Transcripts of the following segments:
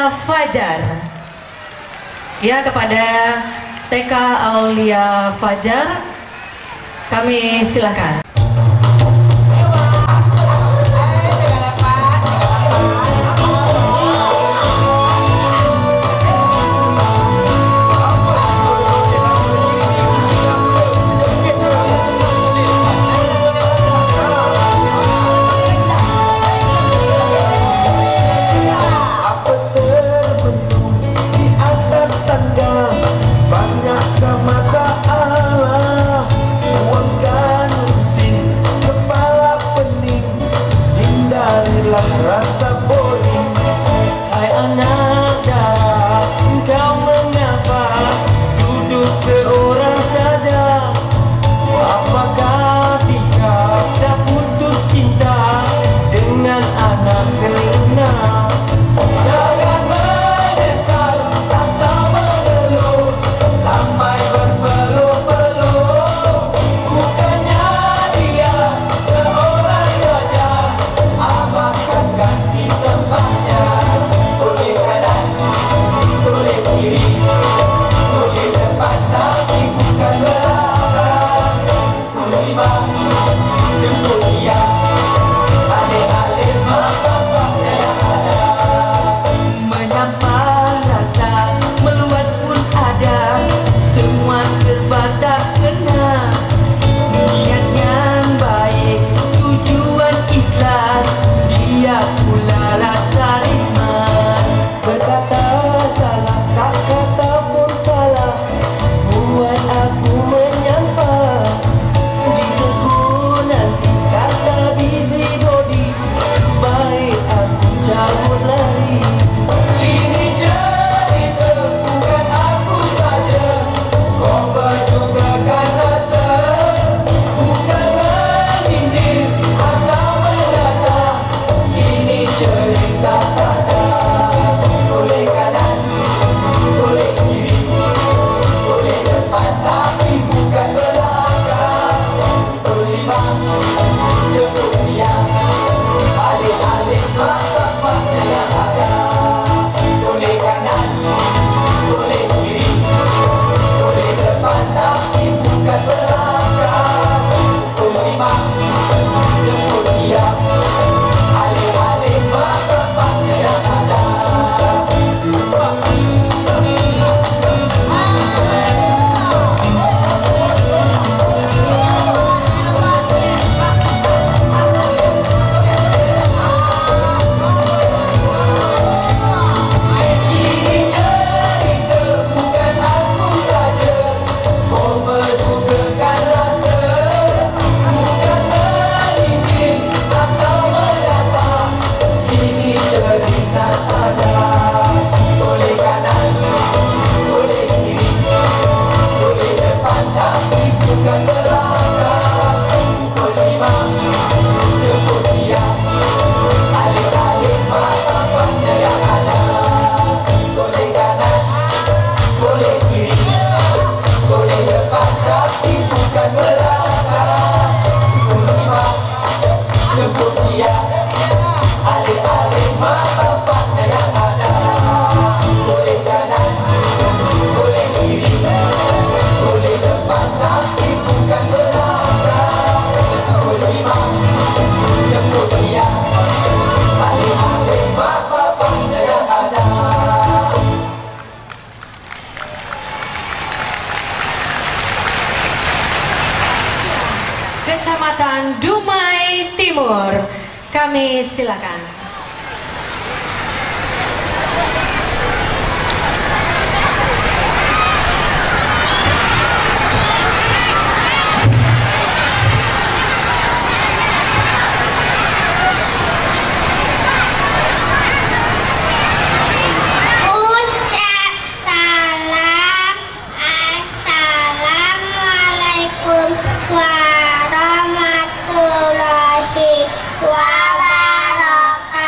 Aulia Fajar. Ya, kepada TK Aulia Fajar kami silakan. Kecamatan Dumai Timur, kami silakan. Warahmatullahi wabarakatuh.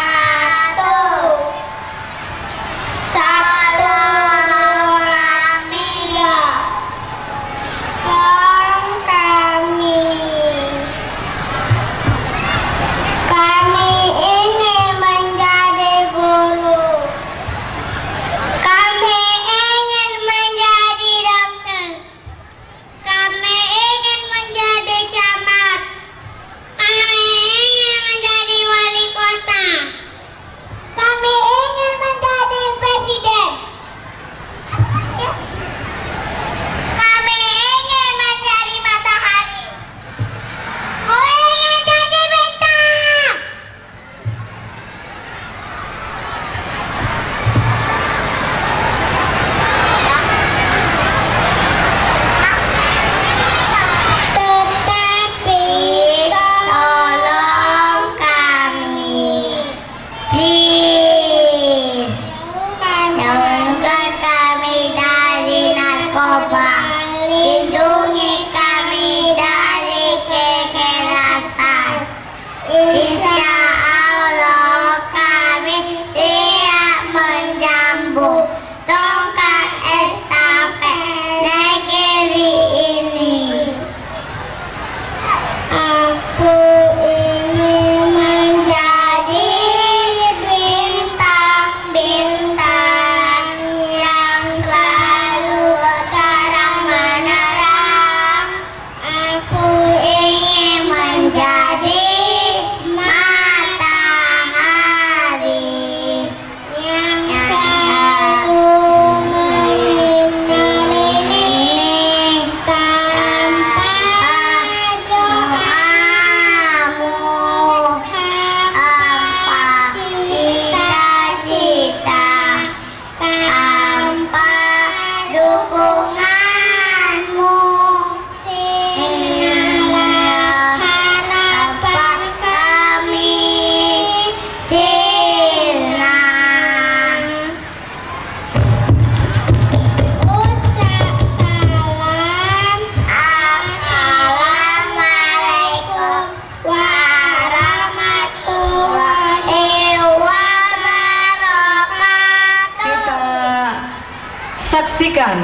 menyaksikan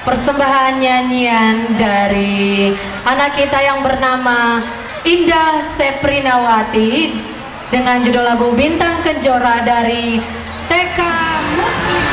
persembahan nyanyian dari anak kita yang bernama Indah Seprinawati dengan judul lagu Bintang Kejora dari TK Muslim.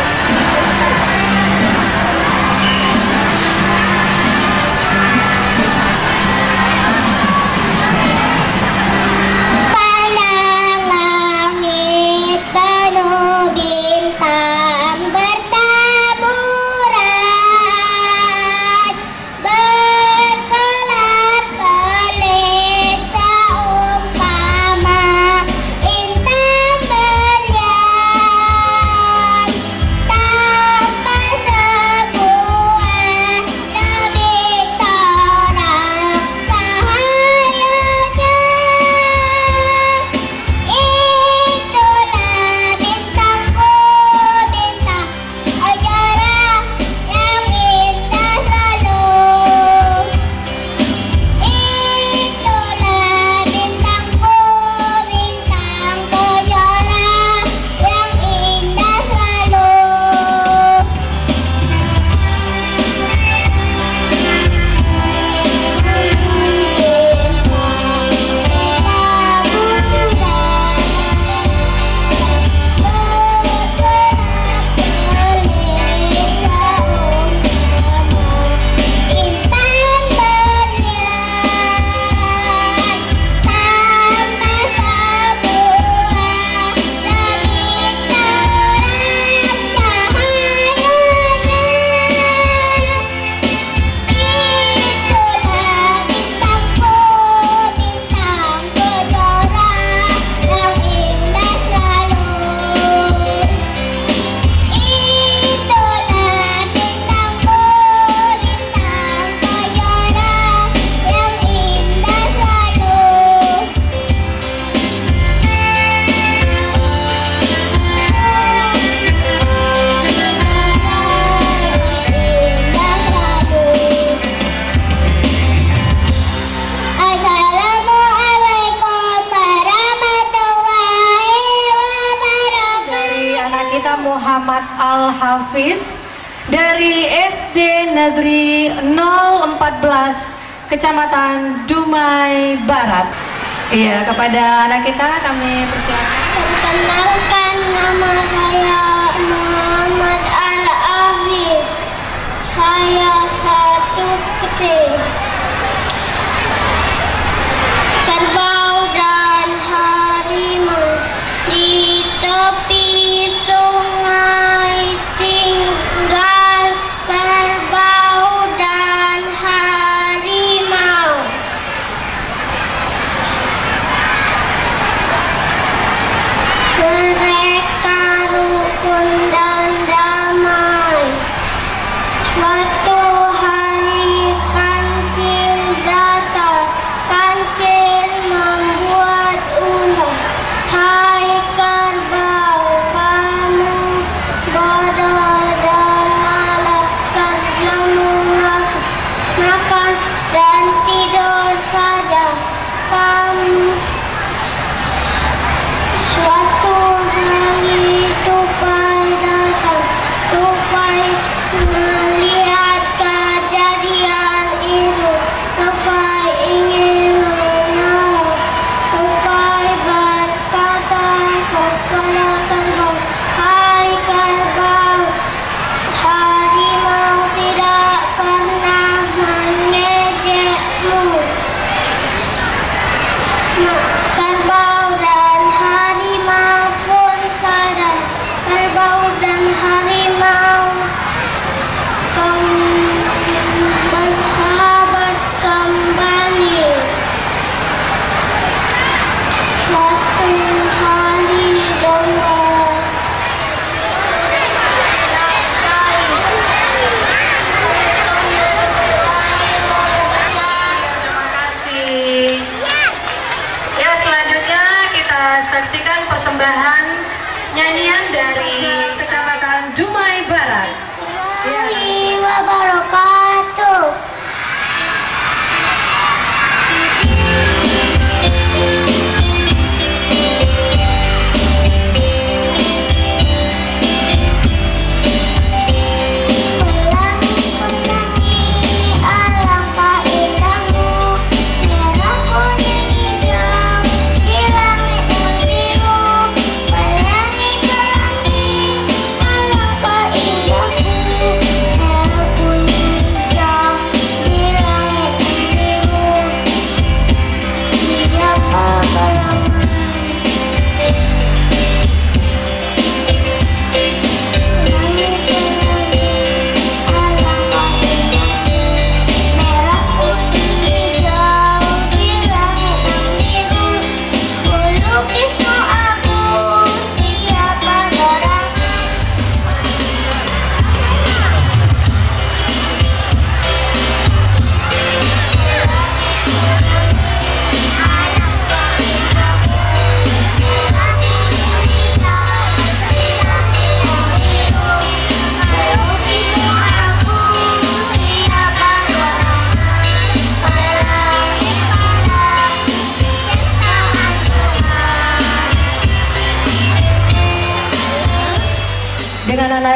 Muhammad Al-Hafiz dari SD Negeri 014 Kecamatan Dumai Barat. Iya, kepada anak kita kami persilakan. Perkenalkan, nama saya Muhammad Al-Hafiz. Saya satu kecil. Kerbau dan harimau di tepi sungai tinggal kerbau dan harimau. Mereka rukun dan damai. Suatu hari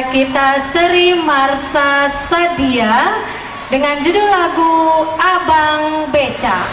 saudara kita Sri Marsha Sadia dengan judul lagu Abang Beca.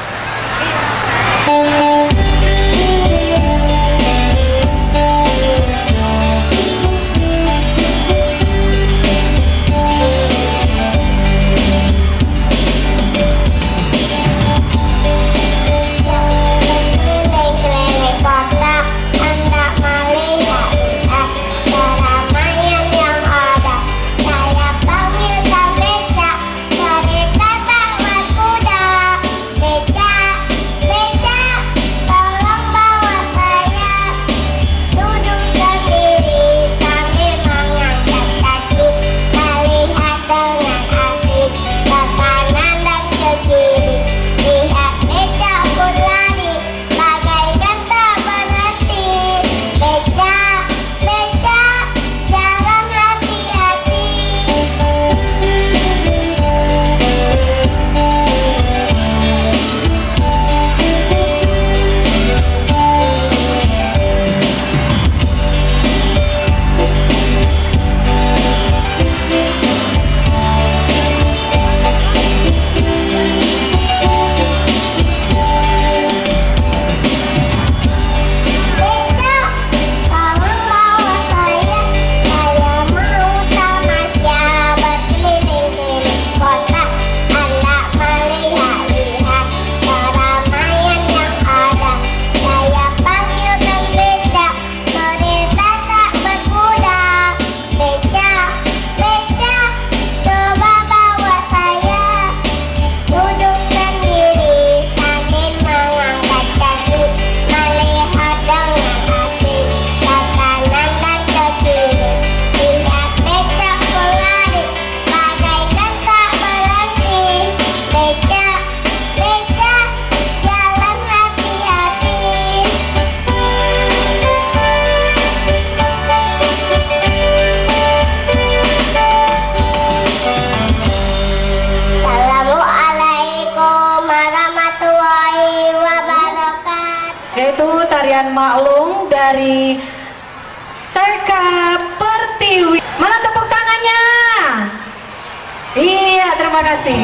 Yaitu tarian maklum dari TK Pertiwi. Mana tepuk tangannya? Iya, terima kasih.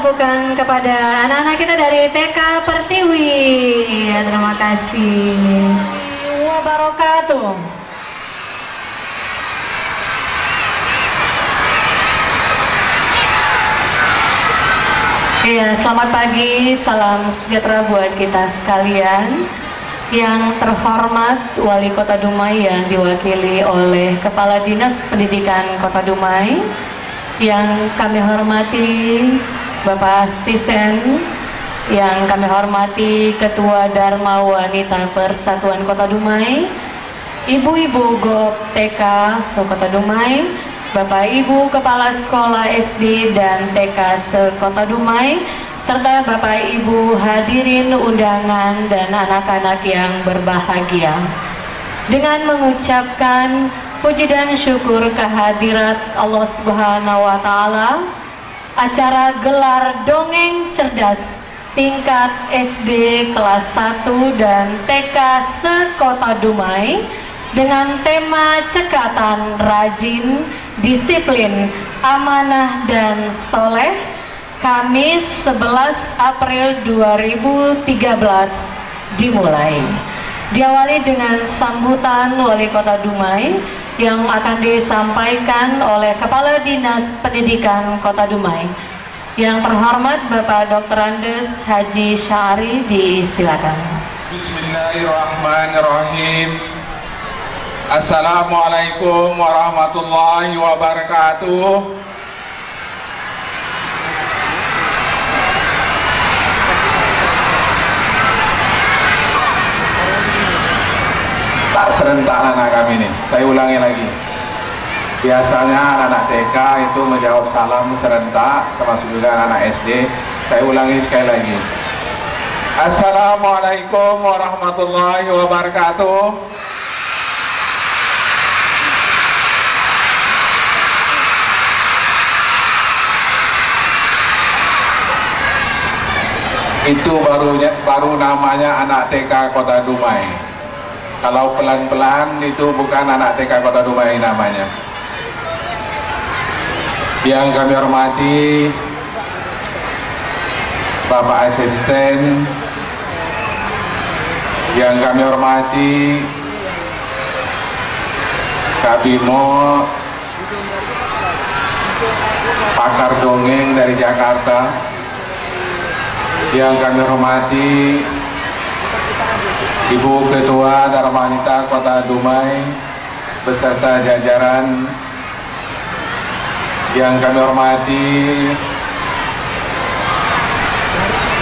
tepukan kepada anak-anak kita dari TK Pertiwi. Ya, terima kasih. Wabarakatuh. Iya, selamat pagi, salam sejahtera buat kita sekalian. Yang terhormat Wali Kota Dumai yang diwakili oleh Kepala Dinas Pendidikan Kota Dumai, yang kami hormati Bapak Stisen, yang kami hormati Ketua Dharma Wanita Persatuan Kota Dumai, Ibu-ibu GOP TK se-Kota Dumai, Bapak Ibu Kepala Sekolah SD dan TK se-Kota Dumai, serta Bapak Ibu hadirin undangan dan anak-anak yang berbahagia. Dengan mengucapkan puji dan syukur kehadirat Allah Subhanahu wa Ta'ala, acara gelar dongeng cerdas tingkat SD kelas 1 dan TK se-Kota Dumai dengan tema cekatan rajin, disiplin, amanah dan soleh, Kamis 11 April 2013 dimulai. Diawali dengan sambutan Wali Kota Dumai yang akan disampaikan oleh Kepala Dinas Pendidikan Kota Dumai. Yang terhormat Bapak Dr. Andes Haji Syari, disilakan. Bismillahirrahmanirrahim. Assalamualaikum warahmatullahi wabarakatuh. Tak serentak anak kami ini. Saya ulangi lagi. Biasanya anak-anak TK itu menjawab salam serentak, termasuk juga anak SD. Saya ulangi sekali lagi. Assalamualaikum warahmatullahi wabarakatuh. Itu baru namanya anak TK Kota Dumai. Kalau pelan-pelan itu bukan anak TK Kota Dumai namanya. Yang kami hormati Bapak Asisten, yang kami hormati Kak Bimo, pakar dongeng dari Jakarta, yang kami hormati Ibu Ketua Dharma Wanita Kota Dumai beserta jajaran, yang kami hormati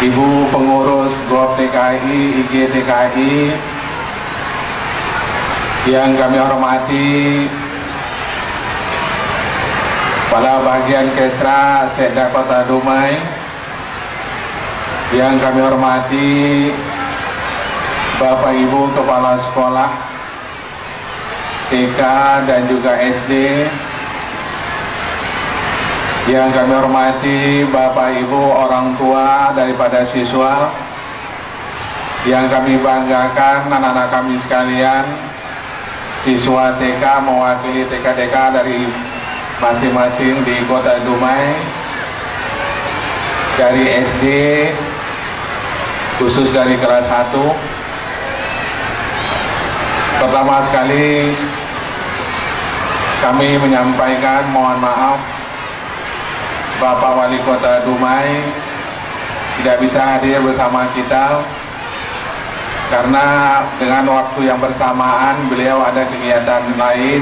Ibu Pengurus GOP TKI, IG TKI, yang kami hormati Kepala Bagian Kesra Setda Kota Dumai, yang kami hormati Bapak Ibu Kepala Sekolah TK dan juga SD, yang kami hormati Bapak Ibu orang tua daripada siswa, yang kami banggakan anak-anak kami sekalian, siswa TK mewakili TK-TK dari masing-masing di Kota Dumai, dari SD khusus dari kelas 1. Pertama sekali kami menyampaikan mohon maaf Bapak Wali Kota Dumai tidak bisa hadir bersama kita karena dengan waktu yang bersamaan beliau ada kegiatan lain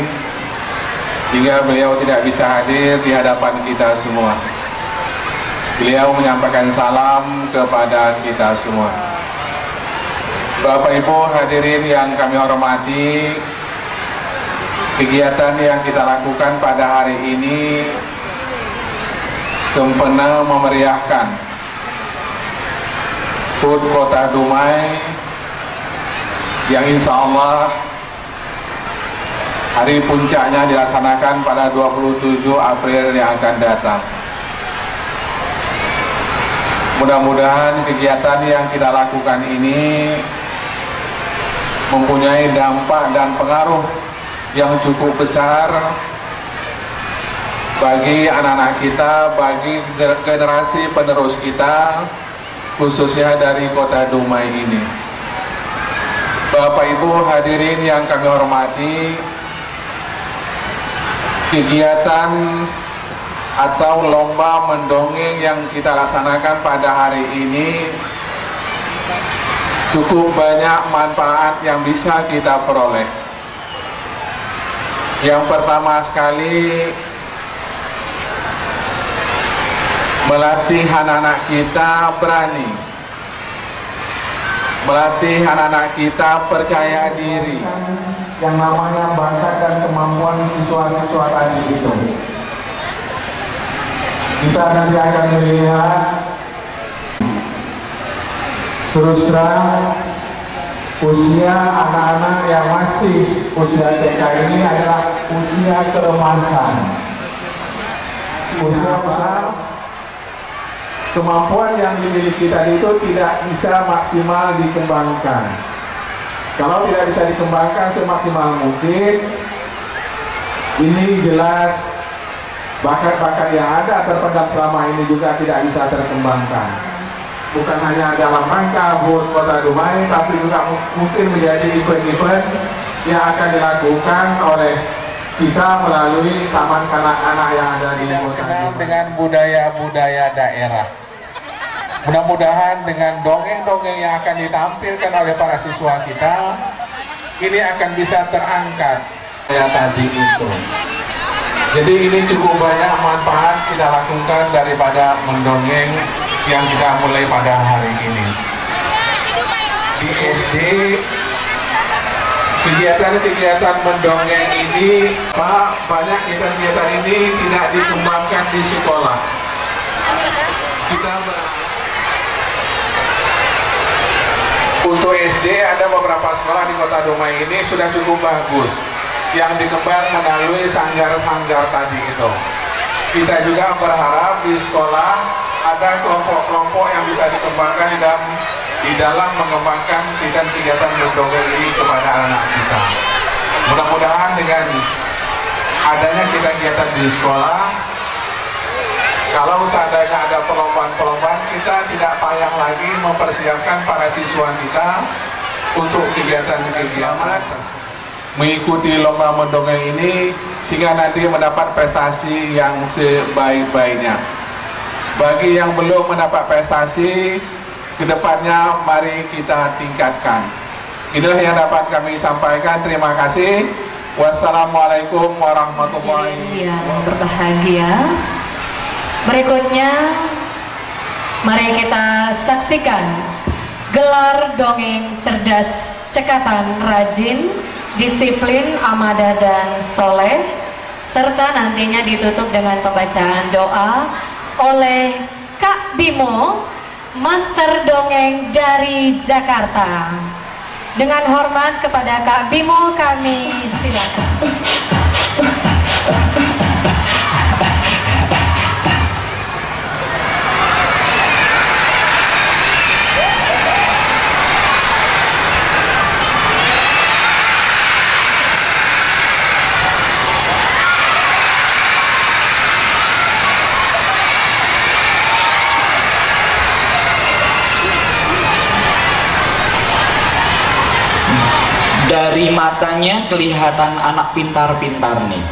sehingga beliau tidak bisa hadir di hadapan kita semua. Beliau menyampaikan salam kepada kita semua. Bapak Ibu hadirin yang kami hormati, kegiatan yang kita lakukan pada hari ini sempena memeriahkan HUT Kota Dumai yang insya Allah hari puncaknya dilaksanakan pada 27 April yang akan datang. Mudah-mudahan kegiatan yang kita lakukan ini mempunyai dampak dan pengaruh yang cukup besar bagi anak-anak kita, bagi generasi penerus kita, khususnya dari Kota Dumai ini. Bapak Ibu hadirin yang kami hormati, kegiatan atau lomba mendongeng yang kita laksanakan pada hari ini cukup banyak manfaat yang bisa kita peroleh. Yang pertama sekali, melatih anak-anak kita berani, melatih anak-anak kita percaya diri, yang namanya bakat dan kemampuan siswa-siswa tadi itu. Kita nanti akan melihat, terus terang, usia anak-anak yang masih usia TK ini adalah usia keemasan, usia besar. Kemampuan yang dimiliki tadi itu tidak bisa maksimal dikembangkan. Kalau tidak bisa dikembangkan semaksimal mungkin, ini jelas bakat-bakat yang ada terpendam selama ini juga tidak bisa terkembangkan. Bukan hanya dalam rangka HUT Kota Dumai, tapi juga mungkin menjadi event-event yang akan dilakukan oleh kita melalui taman kanak-kanak yang ada di Kota Dumai. Dengan budaya-budaya daerah. Mudah-mudahan dengan dongeng-dongeng yang akan ditampilkan oleh para siswa kita, ini akan bisa terangkat kayak tadi itu. Jadi ini cukup banyak manfaat kita lakukan daripada mendongeng yang kita mulai pada hari ini. Di SD, kegiatan-kegiatan mendongeng ini, banyak kegiatan ini tidak dikembangkan di sekolah. Untuk SD ada beberapa sekolah di Kota Dumai ini sudah cukup bagus, yang dikembang melalui sanggar-sanggar tadi itu. Kita juga berharap di sekolah ada kelompok-kelompok yang bisa dikembangkan di dalam mengembangkan kegiatan mendongeng ini kepada anak kita. Mudah-mudahan dengan adanya kegiatan di sekolah, kalau seandainya ada perlombaan-perlombaan, kita tidak payah lagi mempersiapkan para siswa kita untuk kegiatan-kegiatan mengikuti lomba mendongeng ini, sehingga nanti mendapat prestasi yang sebaik-baiknya. Bagi yang belum mendapat prestasi, kedepannya mari kita tingkatkan. Inilah yang dapat kami sampaikan. Terima kasih. Wassalamualaikum warahmatullahi wabarakatuh. Berbahagia. Berikutnya, mari kita saksikan gelar dongeng cerdas, cekatan, rajin, disiplin, amada, dan soleh, serta nantinya ditutup dengan pembacaan doa oleh Kak Bimo, Master Dongeng dari Jakarta. Dengan hormat kepada Kak Bimo, kami silakan. Dari matanya kelihatan anak pintar-pintar nih.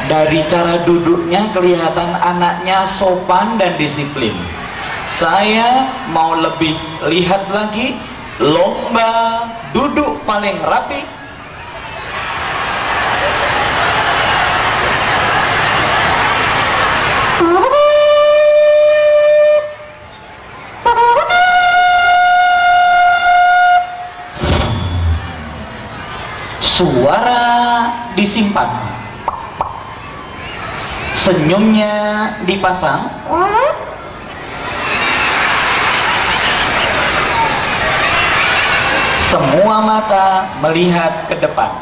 Dari cara duduknya kelihatan anaknya sopan dan disiplin. Saya mau lebih lihat lagi lomba duduk paling rapi. Suara disimpan, senyumnya dipasang, semua mata melihat ke depan.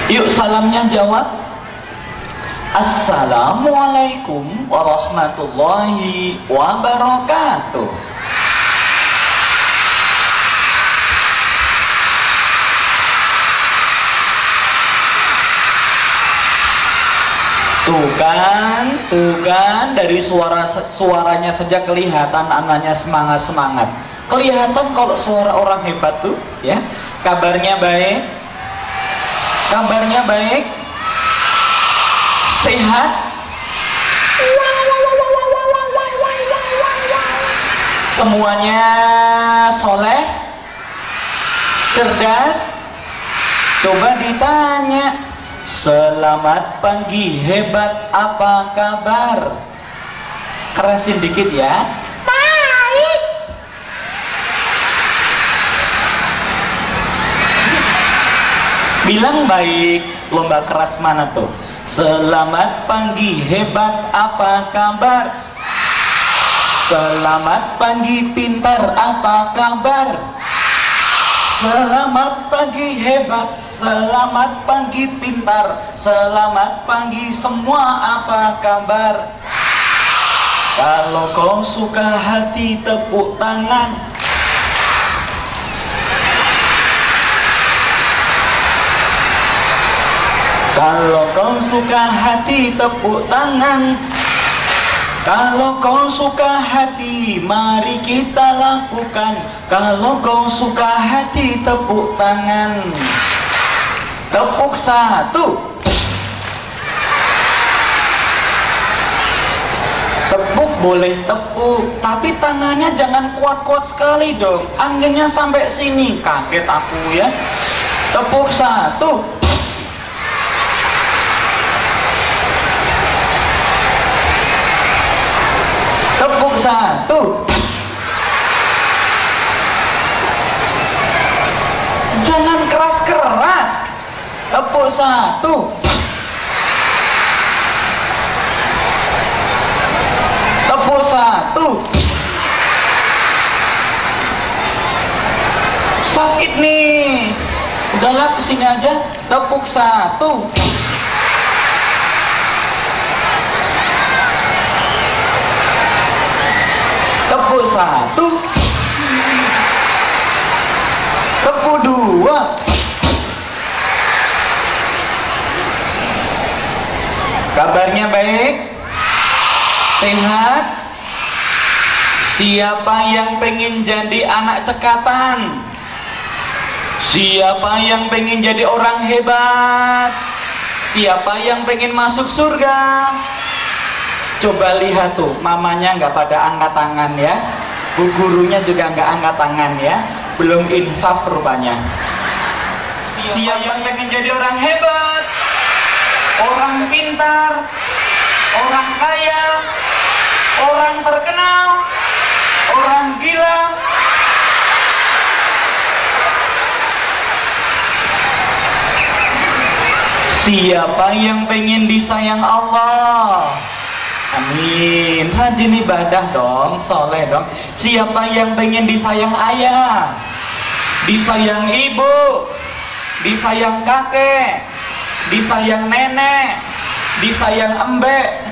Yuk salamnya jawab. Assalamualaikum warahmatullahi wabarakatuh. Tuh kan dari suaranya saja kelihatan anaknya semangat. Kelihatan kalau suara orang hebat tuh, ya. Kabarnya baik. Sehat. Semuanya soleh, cerdas. Coba ditanya, selamat pagi, hebat, apa kabar? Kerasin dikit ya. Baik. Bilang baik. Lomba keras mana tuh? Selamat pagi, hebat, apa kabar? Selamat pagi, pintar, apa kabar? Selamat pagi, hebat. Selamat pagi, pintar. Selamat pagi semua, apa kabar? Kalau kau suka hati, tepuk tangan. Kalau kau suka hati, tepuk tangan. Kalau kau suka hati, mari kita lakukan. Kalau kau suka hati, tepuk tangan. Tepuk satu. Tepuk boleh tepuk, tapi tangannya jangan kuat-kuat sekali dong. Anginnya sampai sini, kaget aku ya. Tepuk satu. Tepuk satu. Jangan keras-keras. Tepuk satu. Tepuk satu. Sakit nih. Udahlah kesini aja. Tepuk satu. Tepuk satu. Tepuk dua. Kabarnya baik? Sehat? Siapa yang pengen jadi anak cekatan? Siapa yang pengen jadi orang hebat? Siapa yang pengen masuk surga? Coba lihat tuh, mamanya nggak pada angkat tangan ya, bu gurunya juga nggak angkat tangan ya, belum insaf rupanya. Siapa yang pengen jadi orang hebat, orang pintar, orang kaya, orang terkenal, orang gila? Siapa yang pengen disayang Allah? Amin. Rajin ibadah dong, soleh dong. Siapa yang pengen disayang ayah, disayang ibu, disayang kakek, disayang nenek, disayang embek?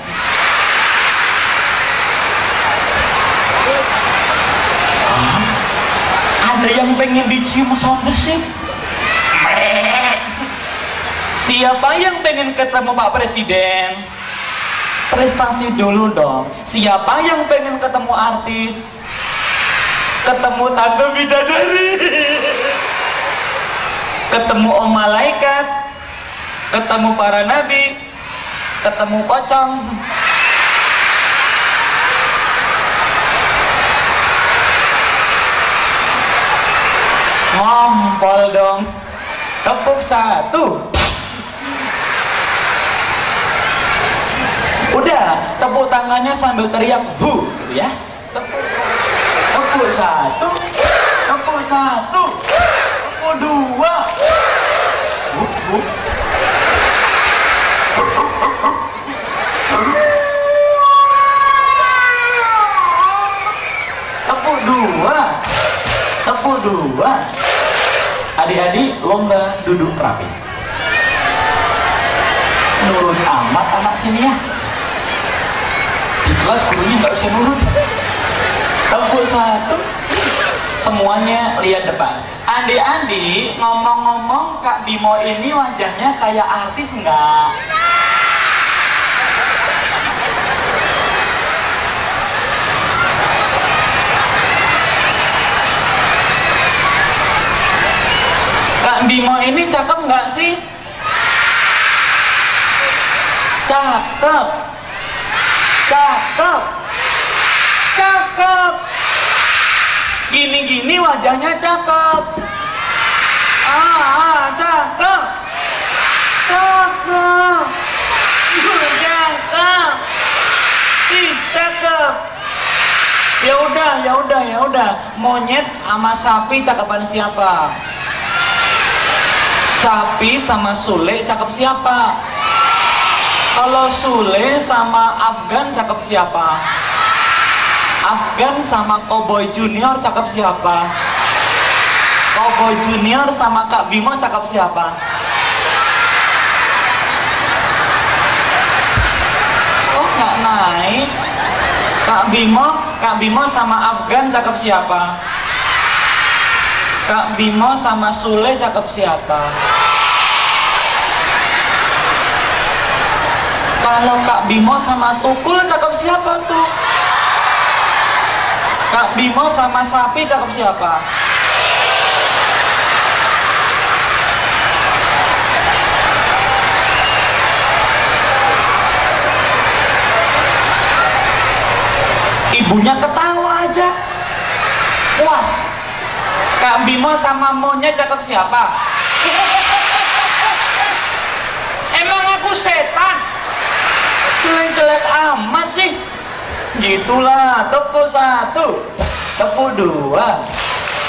Ada yang pengen dicium sama bersih? Siapa yang pengen ketemu Pak Presiden? Prestasi dulu dong. Siapa yang pengen ketemu artis? Ketemu tante bidadari? Ketemu om malaikat? Ketemu para nabi? Ketemu pocong? Ngompol dong. Tepuk satu. Udah, tepuk tangannya sambil teriak bu, gitu ya. Tepuk satu, tepuk satu, tepuk dua. Bu. Tepuk dua, tepuk dua. Adik-adik lomba duduk rapi. Nurut amat anak sini ya. Di kelas gurunya nggak bisa nurut. Tepuk satu. Semuanya lihat depan. Adik-adik, ngomong-ngomong Kak Bimo ini wajahnya kayak artis nggak? Kak Bimo ini cakep nggak sih? Cakep. Cakep. Cakep. Gini-gini wajahnya cakep. Cakep. Cakep. Cakep. Ih, cakep. Ya udah. Monyet sama sapi cakepan siapa? Sapi sama Sule cakep siapa? Kalau Sule sama Afgan cakep siapa? Afgan sama Cowboy Junior cakep siapa? Cowboy Junior sama Kak Bimo cakep siapa? Oh nggak naik. Kak Bimo sama Afgan cakep siapa? Kak Bimo sama Sule cakep siapa? Kalau Kak Bimo sama Tukul cakep siapa tuh? Kak Bimo sama sapi cakep siapa? Ibunya ketawa aja. Puas. Kak Bimo sama monyet cakep siapa? Emang aku setan? Jelek-jelek amat sih. Gitulah. Tepuk satu, tepuk dua.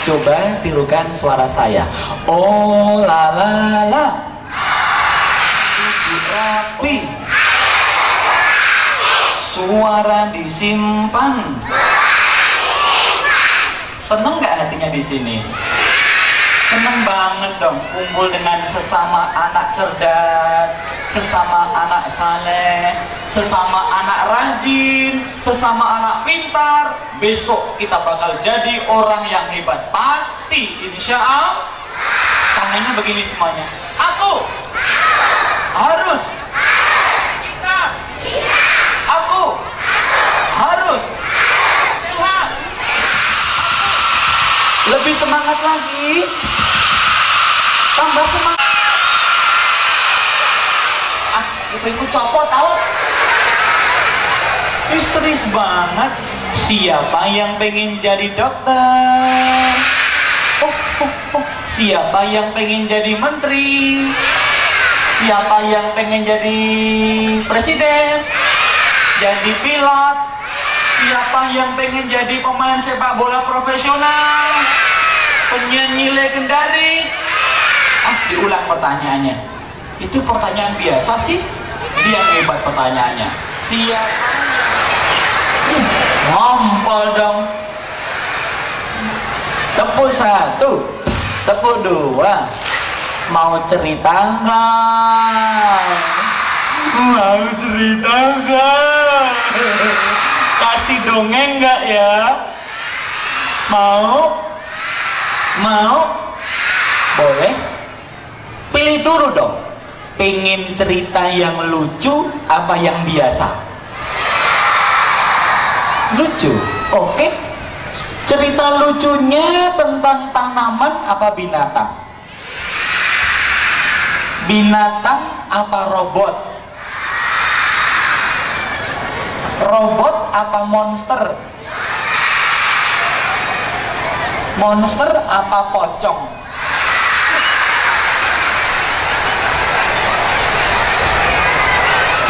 Coba tirukan suara saya. Oh la la la. Rapi. Suara disimpan. Seneng nggak hatinya di sini? Seneng banget dong, kumpul dengan sesama anak cerdas, sesama anak saleh, sesama anak rajin, sesama anak pintar. Besok kita bakal jadi orang yang hebat, pasti, insya Allah. Tangannya begini semuanya. Aku harus. Kita. Aku harus. Sehat. Lebih semangat lagi. Tambah semangat. Ibu copot tahu. Histeris banget. Siapa yang pengen jadi dokter? Siapa yang pengen jadi menteri? Siapa yang pengen jadi presiden? Jadi pilot? Siapa yang pengen jadi pemain sepak bola profesional? Penyanyi legendaris? Diulang pertanyaannya. Itu pertanyaan biasa sih. Dia hebat pertanyaannya. Siapa? Ngompol dong. Tepuk satu, tepuk dua. Mau cerita nggak? Mau cerita nggak? Kasih dongeng nggak ya? Mau? Mau? Boleh? Pilih dulu dong. Pengen cerita yang lucu apa yang biasa? Lucu, oke. Cerita lucunya tentang tanaman apa binatang? Binatang apa robot? Robot apa monster? Monster apa pocong?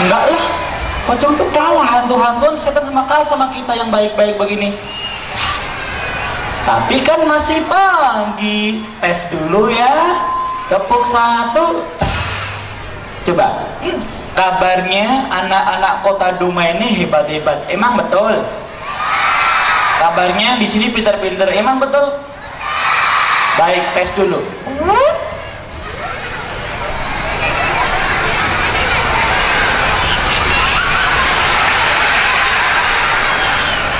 Enggak lah, pocong tuh kalah, hantu-hantuan setan sama kalah sama kita yang baik-baik begini. Tapi kan masih pagi. Tes dulu ya. Tepuk satu. Coba. Kabarnya anak-anak Kota Dumai ini hebat-hebat. Emang betul? Kabarnya di sini pintar-pintar. Emang betul? Baik, tes dulu.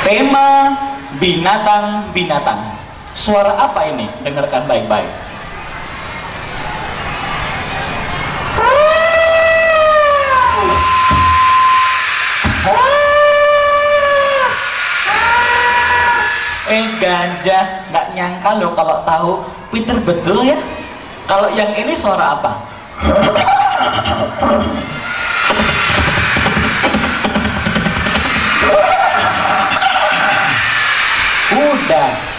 Tema binatang-binatang. Suara apa ini? Dengarkan baik-baik. Gajah. Nggak nyangka loh kalau tahu. Pinter betul ya. Kalau yang ini suara apa? Udah.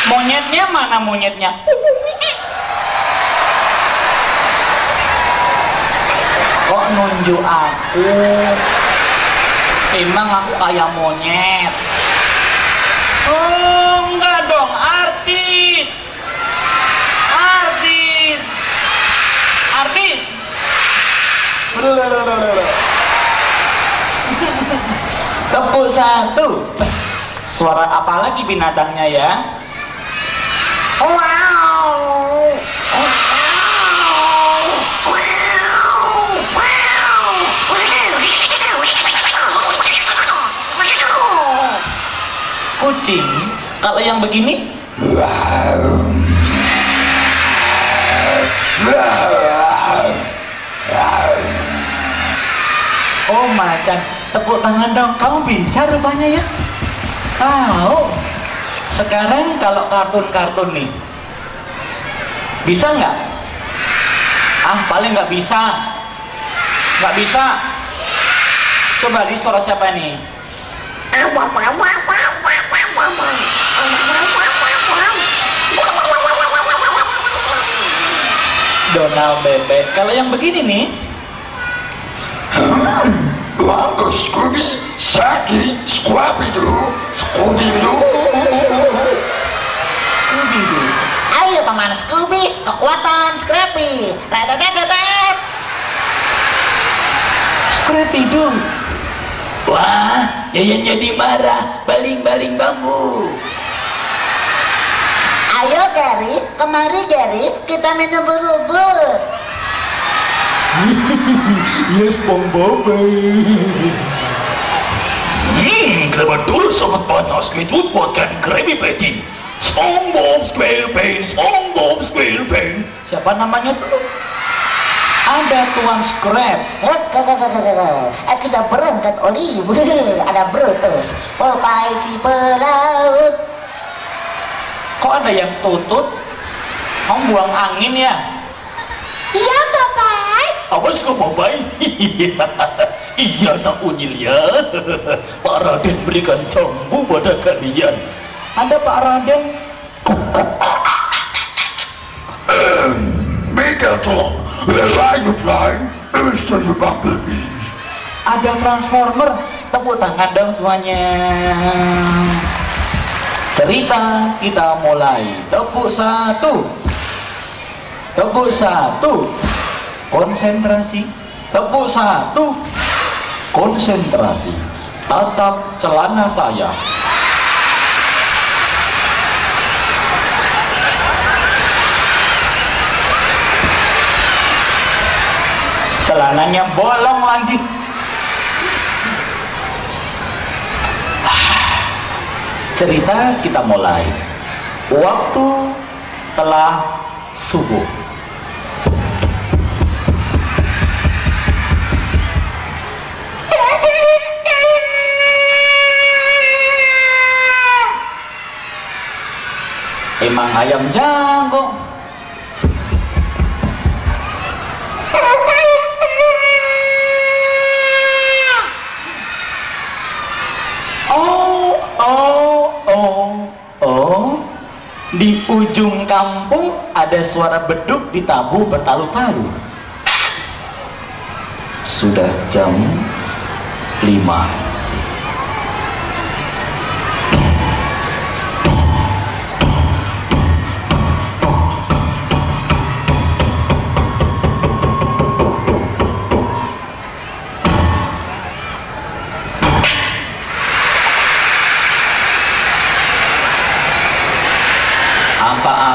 Monyetnya mana monyetnya? Kok nunjuk aku? Emang aku kayak monyet? Oh enggak dong, artis. Artis. Artis. Tepuk satu. Suara apa lagi binatangnya ya? Wow. Kucing. Kalau yang begini? Oh macan. Tepuk tangan dong. Kamu bisa rupanya ya? Tahu. Sekarang kalau kartun-kartun nih, bisa nggak? Ah, paling nggak bisa. Nggak bisa. Coba di suara siapa nih? Donald bebek. Kalau yang begini nih? Uncle Scooby, Shaggy, Scooby-Doo, Scooby-Doo. Scooby-Doo. Ayo teman Scooby, kekuatan Scrappy. Retet. Scrappy-Doo. Wah, Yayan jadi marah. Baling-baling bambu. Ayo Gary, kemari Gary, kita minum bubur. Yes, Bang Babai. Kenapa dulu sangat panas gitu buatkan Krabby Patty. SpongeBob SquarePants, SpongeBob SquarePants. Siapa namanya tuh? Ada Tuan Scrap. Kita berangkat Oli. Ada Brutus, Popeye si pelaut. Kok ada yang tutut? Mau buang angin ya? Iya, Popeye. Awas kau Babai. Iya nak unyil ya. Pak Raden berikan jambu pada kalian. Ada Pak Raden. Megatron, where are you flying? Mr. Bumblebee. Ada Transformer. Tepuk tangan dong semuanya. Cerita kita mulai. Tepuk satu. Tepuk satu. Konsentrasi. Tepuk satu. Konsentrasi. Tatap celana saya. Celananya bolong lagi. Cerita kita mulai. Waktu telah subuh. Emang ayam jago. Di ujung kampung ada suara beduk ditabuh bertalu-talu. Sudah jam 5.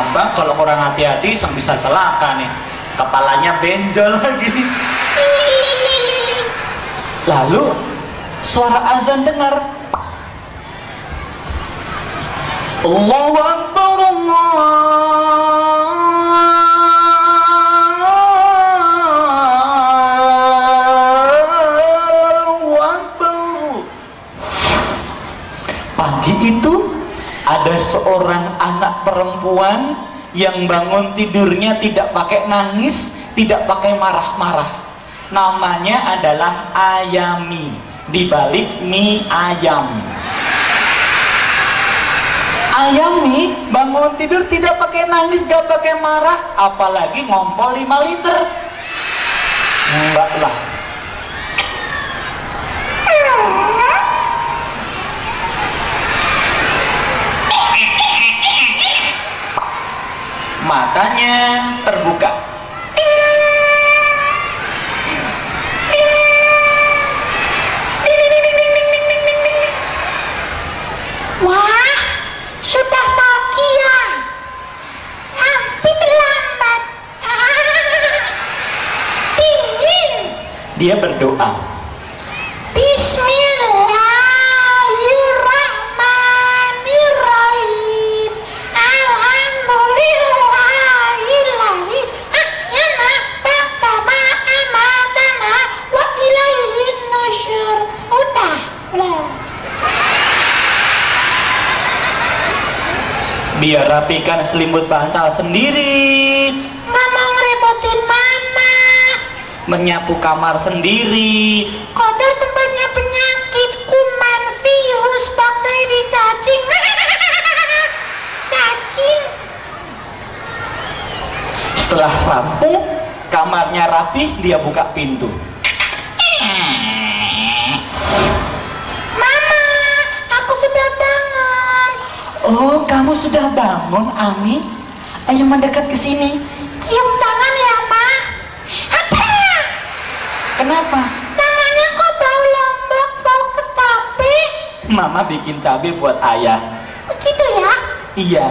Abang kalau kurang hati-hati bisa celaka nih, kepalanya benjol lagi. Lalu suara azan dengar. Allahu Akbar, Allahu Akbar. Pagi itu ada seorang anak perempuan yang bangun tidurnya tidak pakai nangis, tidak pakai marah-marah. Namanya adalah Ayami, dibalik mie ayam. Ayami bangun tidur tidak pakai nangis, gak pakai marah, apalagi ngompol 5 liter. Enggak lah. Matanya terbuka. Wah, sudah pagi ya. Hampir terlambat. Dingin. Dia berdoa. Bismillahirrahmanirrahim. Alhamdulillahillahi ahyana ba'dama amatana wa ilaihin nusyur. Udah. Dia rapikan selimut bantal sendiri, Nggak mau ngerepotin mama. menyapu kamar sendiri. Kotor tempatnya penyakit, kuman, virus, bakteri, cacing. Cacing. Setelah rampung, kamarnya rapi, dia buka pintu. Mama, aku sudah bangun. Oh, kamu sudah bangun, Ami? Ayo mendekat ke sini. Cium tangan ya, Ma. Hatanya. Kenapa? Tangannya kok bau lombok, bau kecapi. Mama bikin cabai buat ayah. Begitu ya? Iya,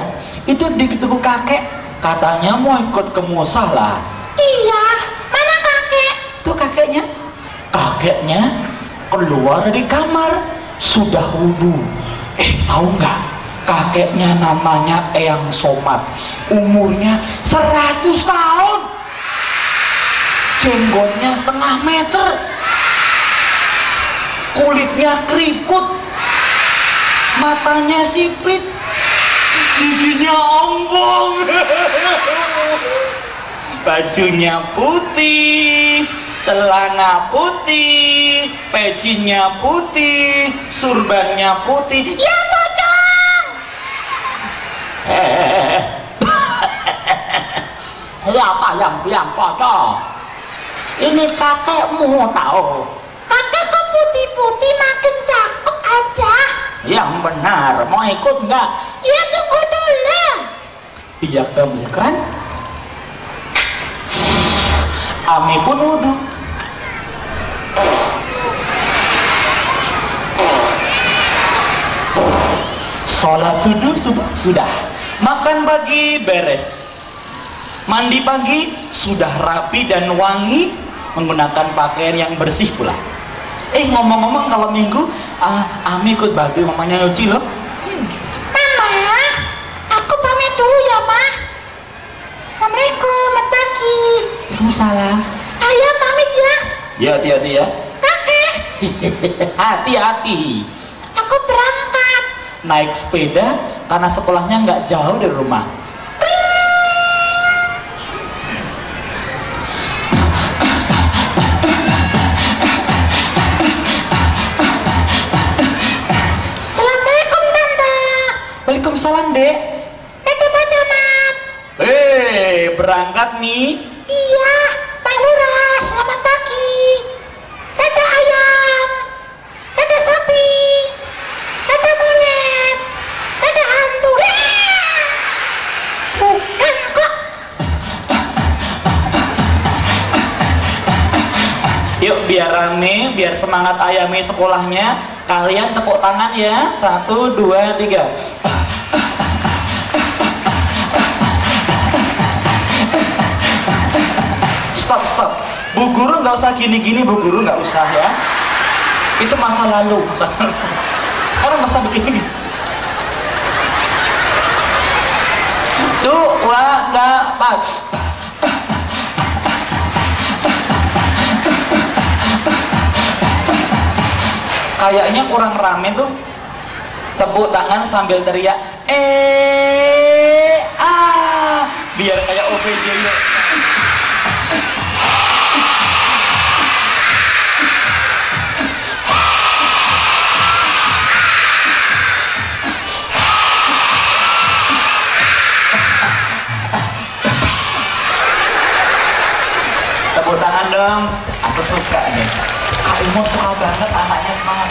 itu di tuku kakek. Katanya mau ikut ke musala. Iya. Mana kakek? Tuh kakeknya. Kakeknya keluar dari kamar, sudah wudhu. Tahu nggak? Kakeknya namanya Eyang Somat, umurnya 100 tahun, jenggotnya 1,5 meter, kulitnya keriput, matanya sipit, giginya ompong, bajunya putih, celana putih, pecinya putih, surbannya putih. Ya, pocong. Siapa yang bilang pocong? Ini kakekmu tahu. Kakek kok putih-putih makin cakep aja. Yang benar, mau ikut nggak? Ya, tunggu dulu. Iya kamu kan? Ami pun wudhu. Sholat subuh sudah. Makan pagi beres. Mandi pagi sudah rapi dan wangi, menggunakan pakaian yang bersih pula. Ngomong-ngomong kalau minggu, Ami ikut bantu mamanya nyuci loh. Mama, aku pamit dulu ya, Ma. Assalamualaikum, selamat pagi. Waalaikumsalam. Ayah pamit ya. Ya, hati-hati ya. Kakek, Hati-hati. aku berangkat. Naik sepeda karena sekolahnya nggak jauh dari rumah. Assalamualaikum, Tante. Waalaikumsalam, Dek. Dadah, Pak Camat. Berangkat nih. Iya, Pak Lurah, selamat pagi. Dadah ayam. Dadah sapi. Dadah monyet. Dadah hantu. Bukan kok. Yuk biar rame, biar semangat Ayami sekolahnya. Kalian tepuk tangan ya. 1, 2, 3. Stop. Bu Guru nggak usah gini-gini, Bu Guru nggak usah ya. Itu masa lalu. Sekarang masa begini. Tuh, dapat. Kayaknya kurang rame tuh. Tepuk tangan sambil teriak biar kayak OVJ ya. Tepuk tangan dong, aku suka nih. Kak Imo suka banget anaknya semangat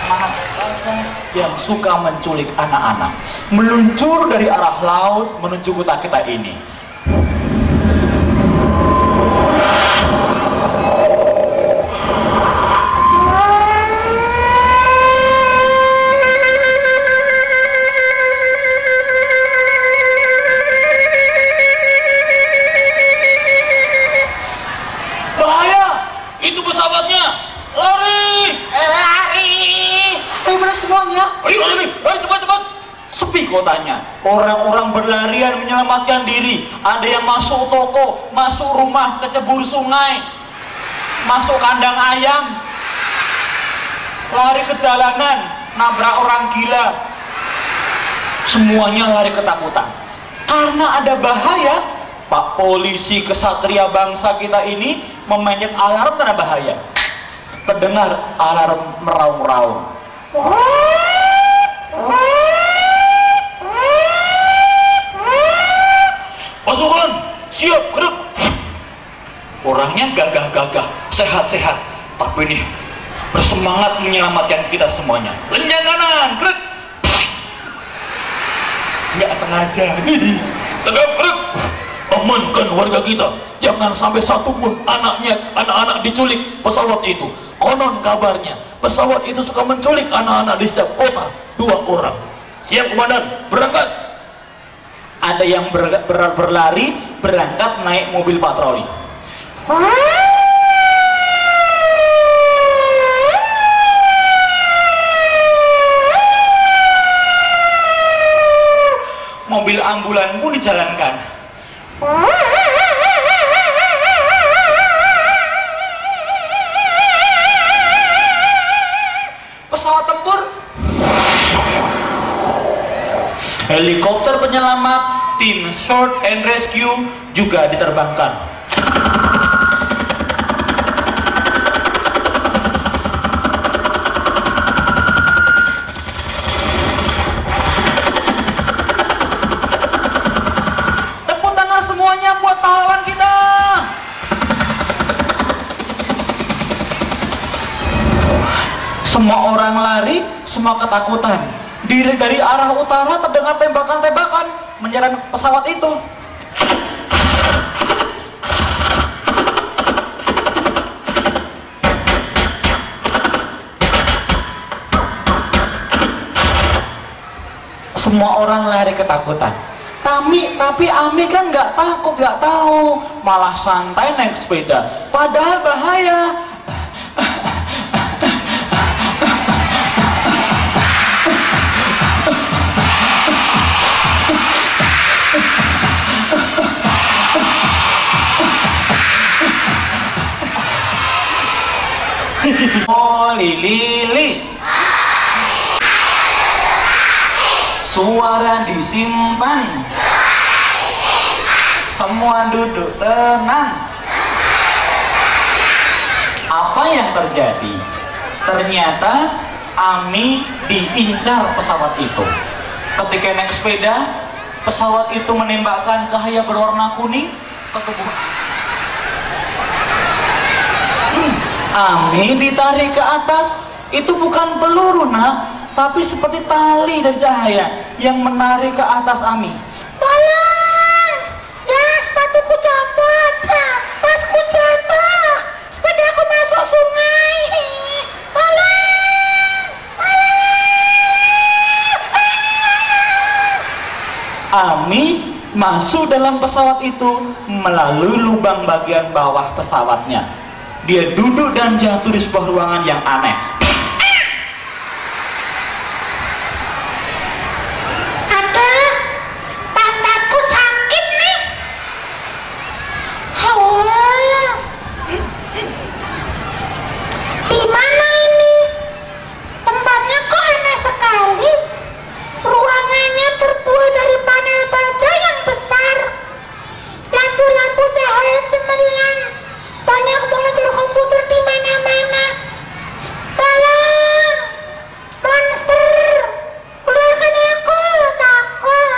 yang suka menculik anak-anak, meluncur dari arah laut menuju kota kita ini. Kotanya, orang-orang berlarian menyelamatkan diri. Ada yang masuk toko, masuk rumah, kecebur sungai, masuk kandang ayam, lari ke jalanan, nabrak orang gila. Semuanya lari ketakutan karena ada bahaya. Pak polisi kesatria bangsa kita ini memencet alarm karena bahaya. Terdengar alarm meraung-raung. Pasukan siap gerak. Orangnya gagah-gagah, sehat-sehat, tapi nih bersemangat menyelamatkan kita semuanya. Lenjang kanan, gerak. Nggak sengaja. Tegap gerak. Amankan warga kita, jangan sampai satu pun anak-anak diculik pesawat itu. Konon kabarnya pesawat itu suka menculik anak-anak di setiap kota, 2 orang. Siap komandan, berangkat. Ada yang berlari, berangkat naik mobil patroli. Mobil ambulan pun dijalankan. Pesawat tempur, helikopter penyelamat, tim Search and Rescue juga diterbangkan. Tepuk tangan semuanya buat pahlawan kita. Semua orang lari, semua ketakutan. Dari arah utara terdengar tembakan-tembakan menyerang pesawat itu. Semua orang lari ketakutan. Tapi Ami kan nggak takut, nggak tahu, malah santai naik sepeda. Padahal bahaya. Oh lili, suara disimpan, semua duduk tenang. Apa yang terjadi? Ternyata Ami diincar pesawat itu. Ketika naik sepeda, pesawat itu menembakkan cahaya berwarna kuning ke tubuh Ami. Ditarik ke atas. Itu bukan peluru, nak, tapi seperti tali dan cahaya yang menarik ke atas Ami. Tolong! Ya, sepatuku copot. Tasku jatuh. Sepedaku masuk sungai. Tolong! Ami masuk dalam pesawat itu melalui lubang bagian bawah pesawatnya. Dia duduk dan jatuh di sebuah ruangan yang aneh. Aduh, pantatku sakit nih. Allah. Di mana ini? Tempatnya kok aneh sekali. Ruangannya terbuat dari panel baja yang besar. Lampu-lampu cahaya cemerlang. Banyak monitor komputer di mana-mana. Tolong, monster, keluarkan aku, takut.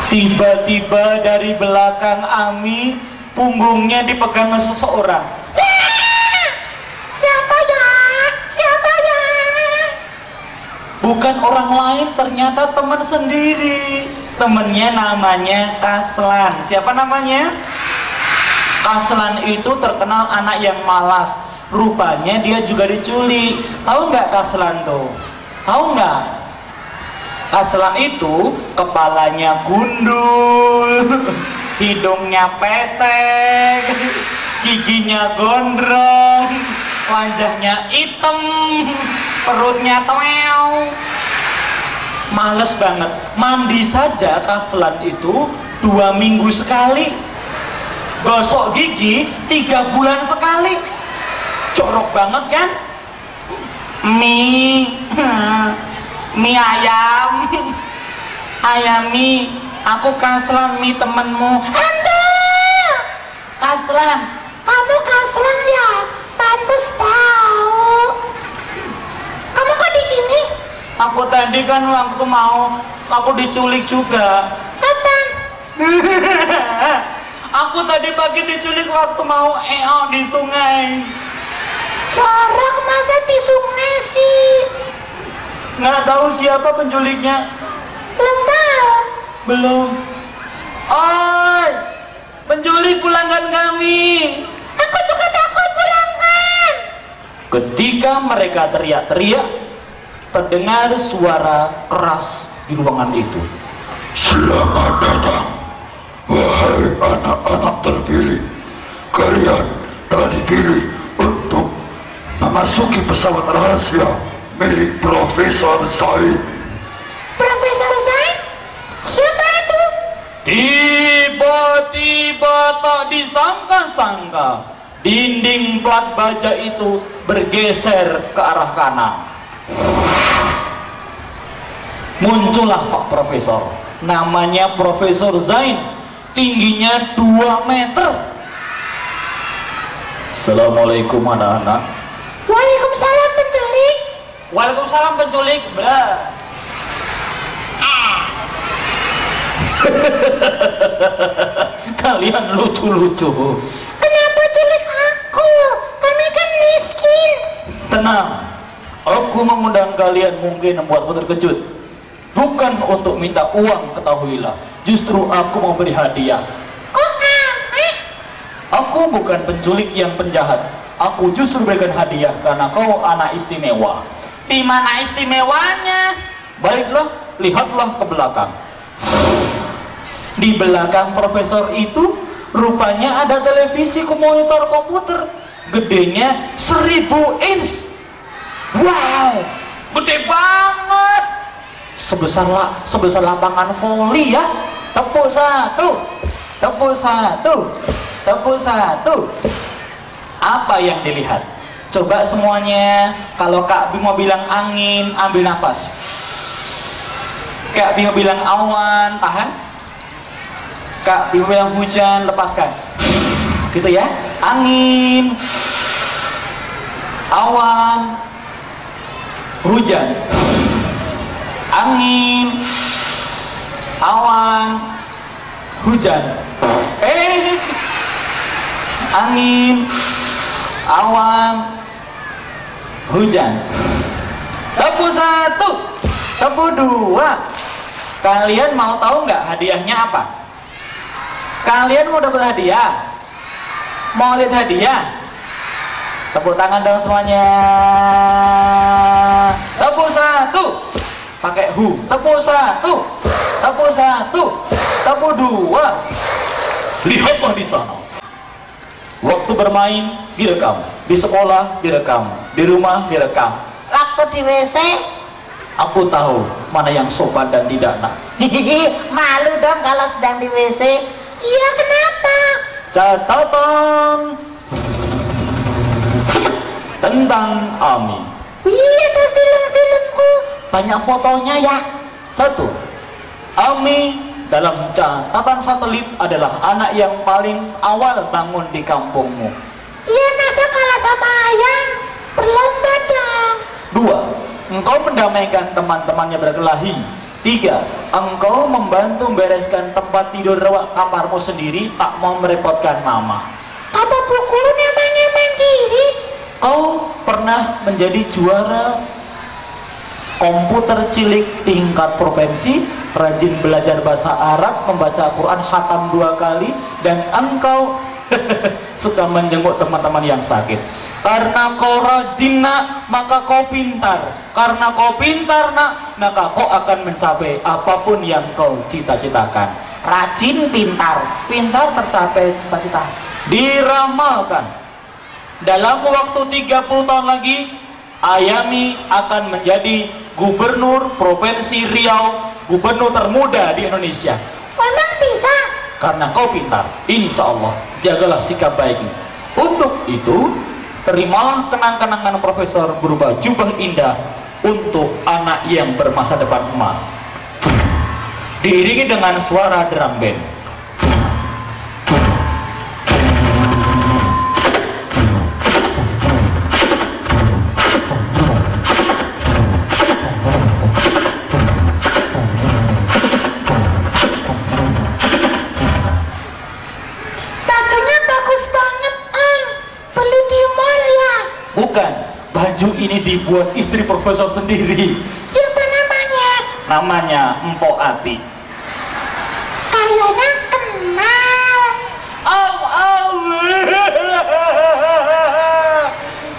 Tiba-tiba dari belakang Ami, punggungnya dipegang seseorang. Siapa ya? Siapa ya? Bukan orang lain, ternyata teman sendiri. Temennya namanya Kaslan. Siapa namanya? Kaslan itu terkenal anak yang malas. Rupanya dia juga diculik. Tahu nggak Kaslan tuh? Tahu nggak? Kaslan itu kepalanya gundul, hidungnya pesek, giginya gondrong, wajahnya hitam, perutnya toel. Males banget, mandi saja Kaslan itu 2 minggu sekali, gosok gigi 3 bulan sekali. Jorok banget kan? Mie ayam, ayam mie. Aku Kaslan, mie temenmu. Anda, Kaslan, kamu Kaslan ya? Pantes tahu. Kamu kok di sini? aku tadi kan waktu mau, aku diculik juga. Kapan? Aku tadi pagi diculik waktu mau di sungai. Jorok, masa di sungai sih? Nggak tahu siapa penculiknya. Belum tahu. Belum. Oi, penculik pulangkan kami. Aku juga takut, pulangkan. Ketika mereka teriak-teriak, terdengar suara keras di ruangan itu. Selamat datang, wahai anak-anak terpilih. Kalian telah dipilih untuk memasuki pesawat rahasia milik Profesor Zain. Profesor Zain? Siapa itu? Tiba-tiba tak disangka-sangka, dinding plat baja itu bergeser ke arah kanan. Muncullah Pak Profesor, namanya Profesor Zain, tingginya 2 meter. Assalamualaikum anak-anak. Waalaikumsalam, penculik. Waalaikumsalam penculik. Kalian lucu-lucu. Kenapa culik aku? Kami kan miskin. Tenang, aku mengundang kalian mungkin membuatmu terkejut. Bukan untuk minta uang, ketahuilah. Justru aku mau beri hadiah. Kok aneh? Aku bukan penculik yang penjahat. Aku justru berikan hadiah karena kau anak istimewa. Di mana istimewanya? Baiklah, lihatlah ke belakang. Di belakang profesor itu rupanya ada televisi ke monitor komputer. Gedenya 1000 inch. Wow, gede banget. Sebesar lapangan voli ya. Tepuk satu, tepuk satu, tepuk satu. Apa yang dilihat? Coba semuanya. Kalau Kak Bimo bilang angin, ambil nafas. Kak Bimo bilang awan, tahan. Kak Bimo bilang hujan, lepaskan. Gitu ya. Angin, awan, hujan. Angin, awan, hujan. Angin, awan, hujan. Tepuk 1, tepuk 2. Kalian mau tahu nggak hadiahnya apa? Kalian mau dapat hadiah? Mau lihat hadiah? Tepuk tangan dong semuanya. Tepuk 1, pakai hu. Tepuk 1, tepuk 1, tepuk 2. Lihatlah di sana. Waktu bermain direkam, di sekolah direkam, di rumah direkam. Waktu di WC, Aku tahu mana yang sopan dan tidak, nak. malu dong kalau sedang di WC. Iya, kenapa? Catatan tentang Ami. Iya, ada film-filmku. Banyak fotonya ya. 1. Ami dalam catatan satelit adalah anak yang paling awal bangun di kampungmu. Iya, masa kalah sama ayam? Berlomba dong. 2. Engkau mendamaikan teman-temannya berkelahi. 3. Engkau membantu membereskan tempat tidur kamarmu sendiri, tak mau merepotkan mama. Apa buku namanya mandiri? Kau pernah menjadi juara komputer cilik tingkat provinsi, rajin belajar bahasa Arab, membaca Al-Quran khatam 2 kali, dan engkau suka menjenguk teman-teman yang sakit. Karena kau rajin, nak, maka kau pintar. Karena kau pintar, nak, maka kau akan mencapai apapun yang kau cita-citakan. Rajin, pintar, pintar tercapai cita-cita. Diramalkan dalam waktu 30 tahun lagi, Ayami akan menjadi gubernur Provinsi Riau, gubernur termuda di Indonesia. Memang bisa? Karena kau pintar, insya Allah. Jagalah sikap baikmu. Untuk itu, terimalah kenang-kenangan profesor berupa jubah indah untuk anak yang bermasa depan emas. Diiringi dengan suara drum band. Bukan, baju ini dibuat istri profesor sendiri. Siapa namanya? Namanya Mpok Ati. Kayaknya kenal.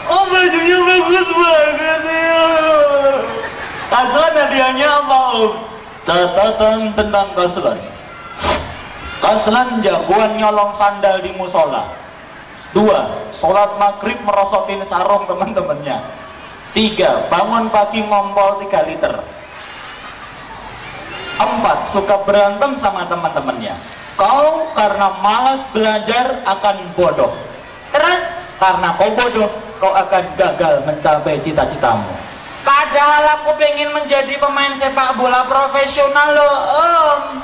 Oh, bajunya bagus banget ya. Kaslan hadiahnya apa, Om? Catatan tentang Kaslan. Kaslan jagoan nyolong sandal di musola. 2. Sholat maghrib merosotin sarung teman-temannya. 3. Bangun pagi ngompol 3 liter. 4. Suka berantem sama teman-temannya. Kau karena malas belajar akan bodoh. Terus karena kau bodoh, kau akan gagal mencapai cita-citamu. Padahal aku pengen menjadi pemain sepak bola profesional loh, Om.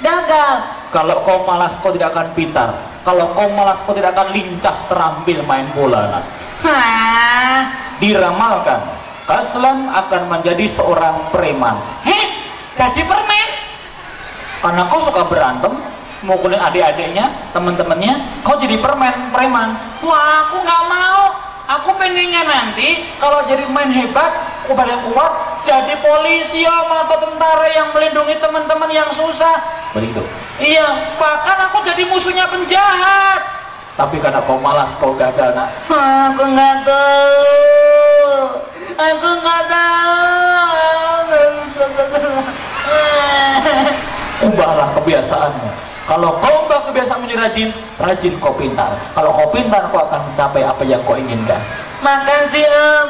Gagal. Kalau kau malas, kau tidak akan pintar. Kalau kau malas, kau tidak akan lincah terampil main bola, nak. Hah? Diramalkan, Kaslan akan menjadi seorang preman. Jadi permen? Karena kau suka berantem, mukulin adik-adiknya, teman-temannya, kau jadi preman. Wah, aku nggak mau. Aku pengennya nanti kalau jadi main hebat, aku balik kuat, jadi polisi atau tentara yang melindungi teman-teman yang susah. Begitu. Iya, bahkan aku jadi musuhnya penjahat. Tapi karena kau malas, kau gagal, nak. Aku nggak tahu. Aku nggak tahu. Ubahlah kebiasaanmu. Kalau kau ubah kebiasaan menjadi rajin kau pintar. Kalau kau pintar, kau akan mencapai apa yang kau inginkan. Makasih, Om.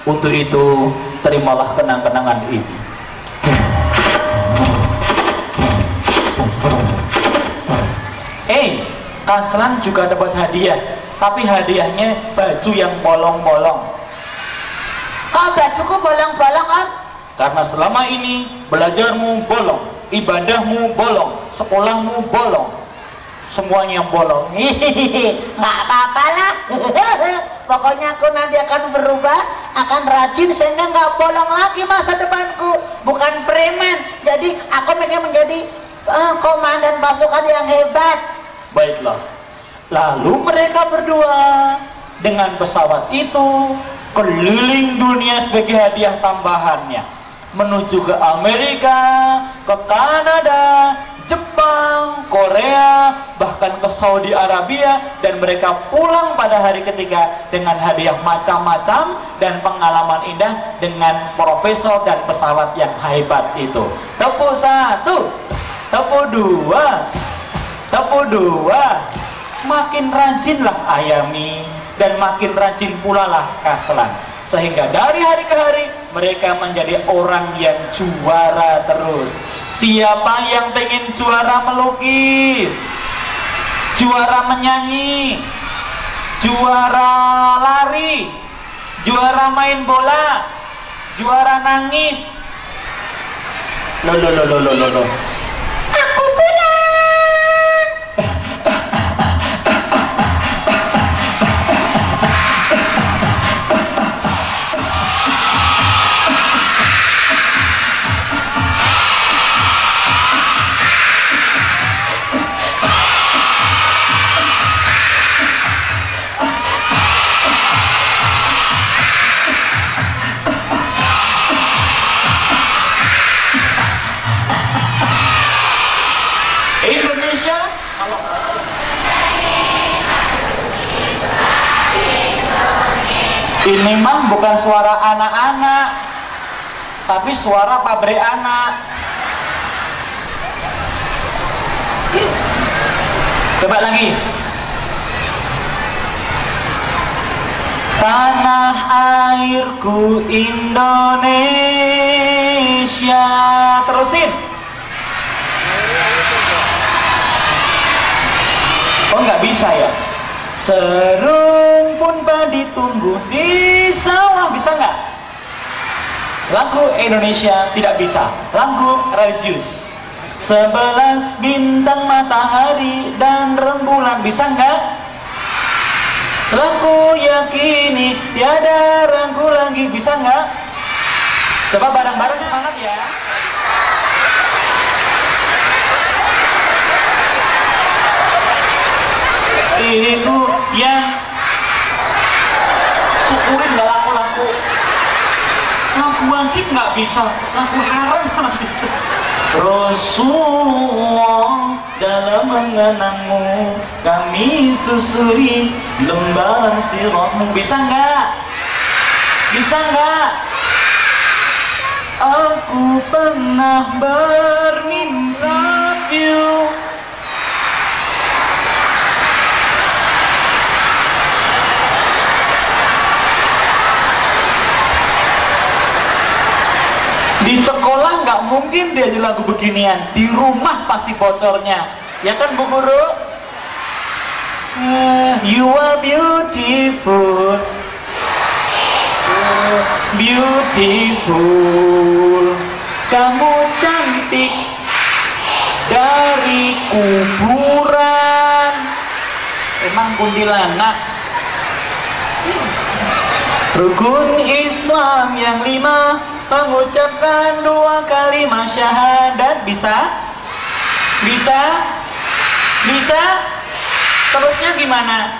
Untuk itu, terimalah kenang-kenangan ini. Kaslan juga dapat hadiah, tapi hadiahnya baju yang bolong-bolong. Kok bajuku bolong-bolong, Om? Karena selama ini belajarmu bolong, ibadahmu bolong, sekolahmu bolong, semuanya bolong. Nggak apa-apa lah. Pokoknya aku nanti akan berubah, akan rajin sehingga nggak bolong lagi masa depanku. Bukan preman, jadi aku ingin menjadi komandan pasukan yang hebat. Baiklah, lalu mereka berdua dengan pesawat itu keliling dunia sebagai hadiah tambahannya, menuju ke Amerika, ke Kanada, Jepang, Korea, bahkan ke Saudi Arabia, dan mereka pulang pada hari ketiga dengan hadiah macam-macam dan pengalaman indah dengan profesor dan pesawat yang hebat itu. Tepuk satu, tepuk dua, tepuk dua. Makin rajinlah Ayami dan makin rajin pula lah Kaslan, sehingga dari hari ke hari mereka menjadi orang yang juara terus. Siapa yang pengen juara melukis, juara menyanyi, juara lari, juara main bola, juara nangis? Loh. Aku pulang. Indonesia, ini mah bukan suara anak-anak, tapi suara pabrik anak. Coba lagi. Tanah airku Indonesia. Terusin. Oh, nggak bisa ya? Serumpun padi tumbuh di sawah, bisa nggak? Lagu Indonesia tidak bisa. Lagu religius. 11 bintang matahari dan rembulan, bisa nggak? Lagu yakini tiada ragu lagi, bisa nggak? Coba bareng-bareng semangat ya. Itu yang syukurin gak laku-laku, lagu wajib nggak bisa, lagu haram nggak bisa. Rasulullah, dalam mengenangmu kami susuri lembaran sirahmu, bisa nggak? Bisa nggak? Aku pernah bermimpi. Di sekolah nggak mungkin dia lagu beginian, di rumah pasti bocornya, ya kan Bu Guru? You are beautiful, beautiful, kamu cantik dari kuburan. Emang kuntilanak. Rukun Islam yang 5, mengucapkan 2 kalimat syahadat, bisa? Bisa? Bisa? Terusnya gimana?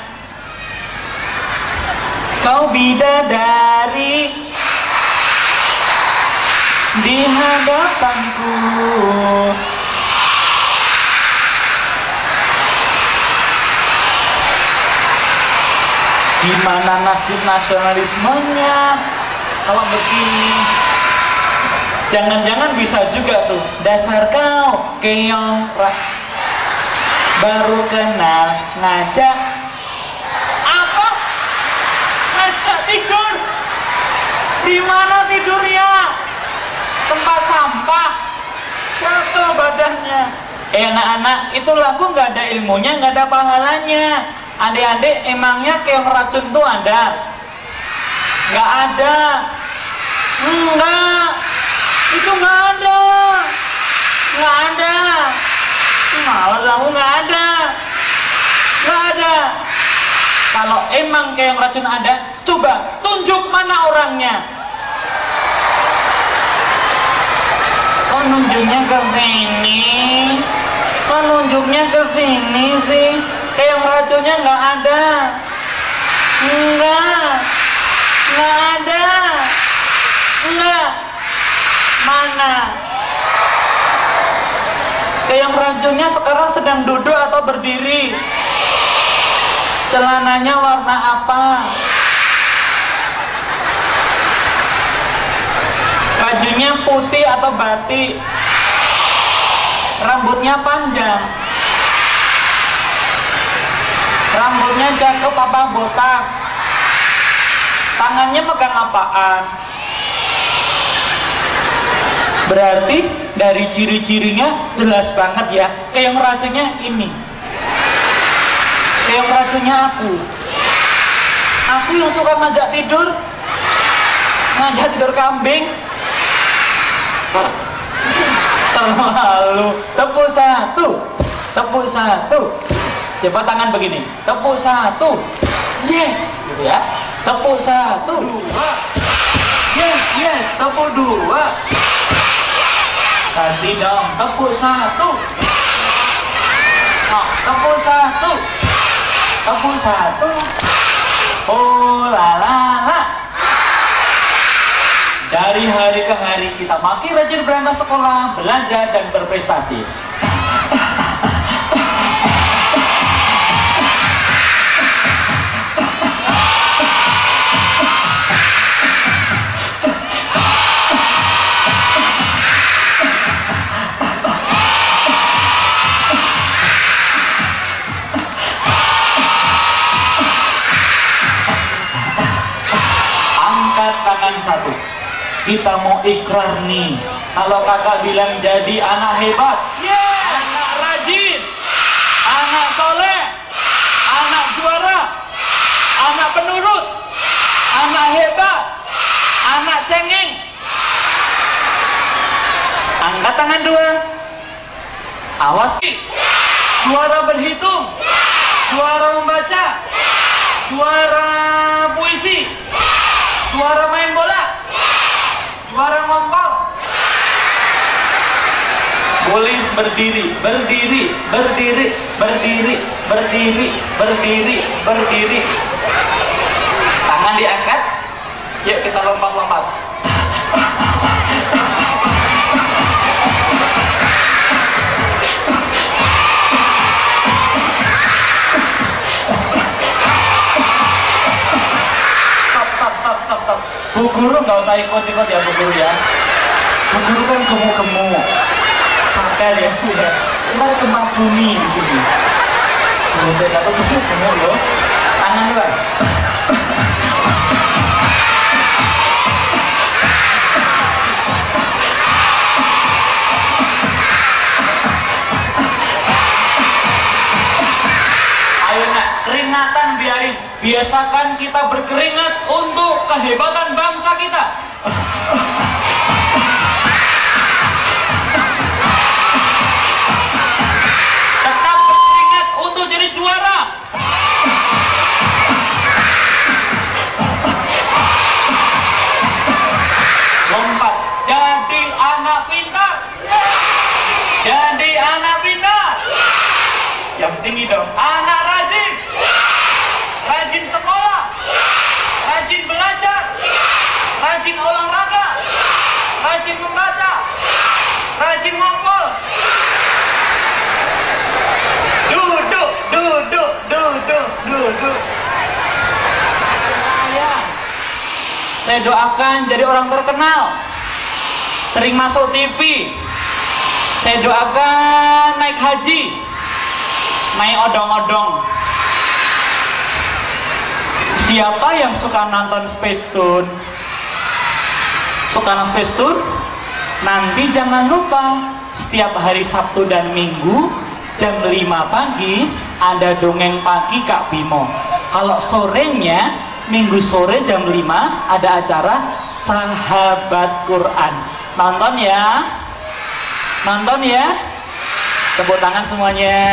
Kau bidadari di hadapanku, gimana nasib nasionalismenya kalau begini? Jangan-jangan bisa juga tuh, dasar kau keong baru kenal ngajak apa? Ngajak tidur. Di mana tidurnya? Tempat sampah. Jatuh badannya. Anak-anak, itu lagu nggak ada ilmunya, nggak ada pahalanya. Adik-adik, emangnya keong racun tuh ada? Nggak ada. Enggak. Itu nggak ada. Nggak ada. Malah kamu nggak ada. Nggak ada. Kalau emang keong racun ada, coba tunjuk mana orangnya. Kok nunjuknya ke sini? Kok nunjuknya ke sini sih? Keong racunnya nggak ada. Enggak ada. Enggak. Mana? Yang rajunnya sekarang sedang duduk atau berdiri? Celananya warna apa? Bajunya putih atau batik? Rambutnya panjang? Rambutnya cakep apa botak? Tangannya megang apaan? Berarti dari ciri-cirinya jelas banget ya. Keong racunnya ini. Keong racunnya aku. Aku yang suka ngajak tidur kambing. Terlalu. Tepuk satu. Tepuk satu. Coba tangan begini. Tepuk satu. Yes, gitu ya. Tepuk satu. Dua. Yes, yes. Tepuk dua. Kasih dong. Tepuk satu. Oh, tepuk satu. Tepuk satu. Oh la la la. Dari hari ke hari kita makin rajin berangkat sekolah, belajar dan berprestasi. Angkat tangan satu. Kita mau ikrar nih. Kalau kakak bilang jadi anak hebat, yeah. Anak rajin, anak soleh, anak juara, anak penurut, anak hebat, anak cengeng. Angkat tangan dua. Awas ki. Juara berhitung, juara membaca, juara puisi, juara main bola, juara ngompol. Boleh berdiri, berdiri, berdiri, berdiri, berdiri, berdiri, berdiri. Tangan diangkat. Yuk kita lompat-lompat. Stop. Bu guru nggak usah ikut-ikut ya bu guru ya. Bu guru kan gemuk-gemuk. Sadar ya bu ya. Kita ada gempa bumi di sini. Kalau saya dapat gemuk loh. Tangan dulu. Ayo nak, keringatan biarin. Biasakan kita berkeringat untuk kehebatan bangsa kita. Tetap berkeringat untuk jadi juara. Lompat. Jadi anak pintar. Jadi anak pintar. Yang tinggi dong. Anak rajin. Rajin sekolah, rajin belajar, rajin olahraga, rajin membaca, rajin ngompol. Duduk, duduk, duduk, duduk. Saya doakan jadi orang terkenal, sering masuk TV. Saya doakan naik haji, naik odong-odong. Siapa yang suka nonton Space Tune? Suka nonton Space Tune? Nanti jangan lupa setiap hari Sabtu dan Minggu jam 5 pagi ada dongeng pagi Kak Bimo. Kalau sorenya Minggu sore jam 5 ada acara Sahabat Quran. Nonton ya. Nonton ya. Tepuk tangan semuanya.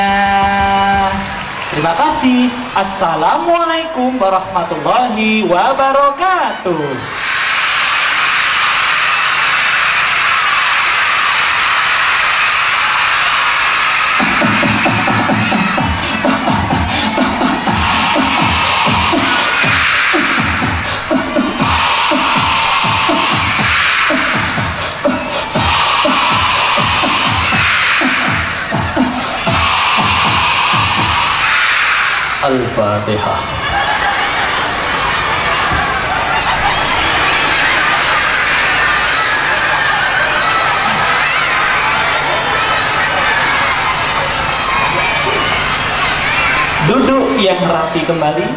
Terima kasih. Assalamualaikum warahmatullahi wabarakatuh. Al-Fatihah. Duduk yang rapi kembali,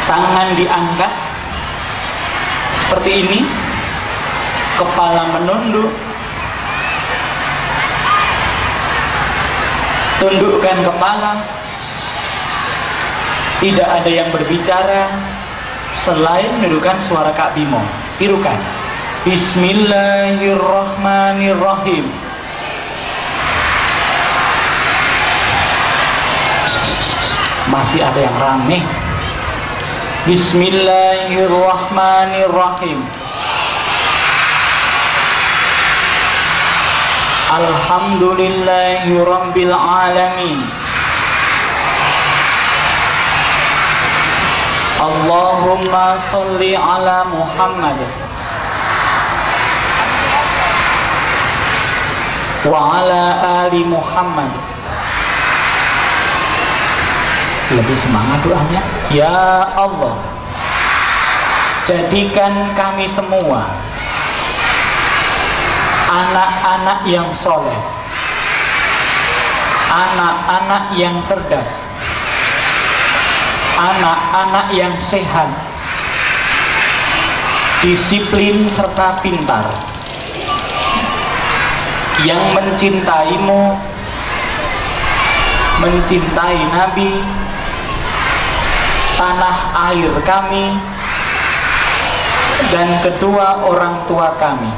tangan diangkat seperti ini, kepala menunduk, tundukkan kepala, tidak ada yang berbicara selain menundukkan suara Kak Bimo. Tirukan Bismillahirrahmanirrahim. Masih ada yang rame. Bismillahirrahmanirrahim. Alhamdulillahirabbil alamin. Allahumma sholli ala Muhammad wa ala ali Muhammad. Lebih semangat doanya. Ya Allah, jadikan kami semua anak-anak yang soleh, anak-anak yang cerdas, anak-anak yang sehat, disiplin serta pintar, yang mencintaimu, mencintai Nabi, tanah air kami, dan kedua orang tua kami.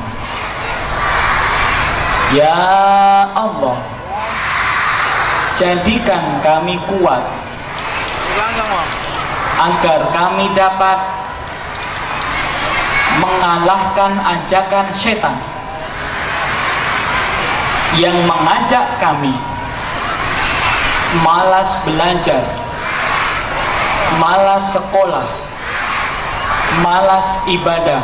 Ya Allah, jadikan kami kuat agar kami dapat mengalahkan ajakan setan yang mengajak kami malas belajar, malas sekolah, malas ibadah,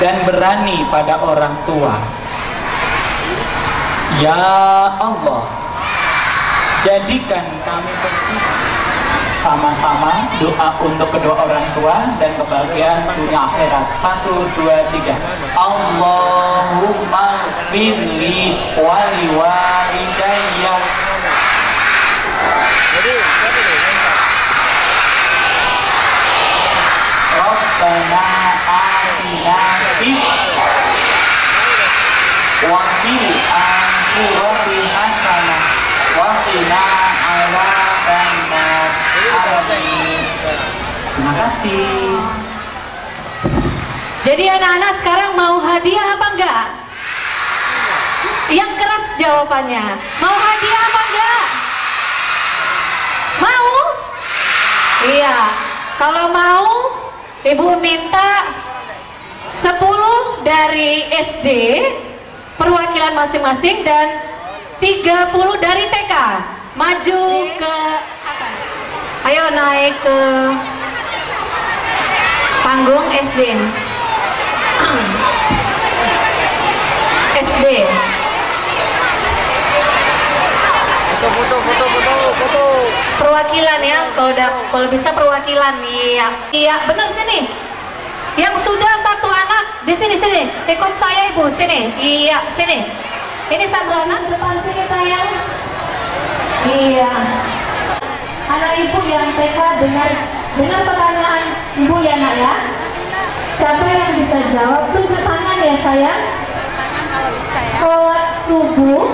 dan berani pada orang tua. Ya Allah, jadikan kami sama-sama doa untuk kedua orang tua dan kebahagiaan dunia akhirat. 1, 2, 3. Allahumma firli wali walidayya. Rabbana atina fid wa fil akhirati hasanah wa qina adzabannar. Terima kasih. Jadi anak-anak sekarang mau hadiah apa enggak? Yang keras jawabannya. Mau hadiah apa enggak? Mau? Iya. Kalau mau, Ibu minta 10 dari SD perwakilan masing-masing dan 30 dari TK. Maju ke atas. Ayo naik ke panggung SD. SD. Foto. Perwakilan ya, kalau bisa perwakilan. Iya, benar sini. Yang sudah satu anak di sini. Ikut saya Ibu, sini. Iya, sini. Ini satu anak depan sini sayang. Iya. Anak Ibu yang TK dengar pertanyaan Ibu ya nak ya. Siapa yang bisa jawab? Tunjuk tangan ya sayang. Sholat subuh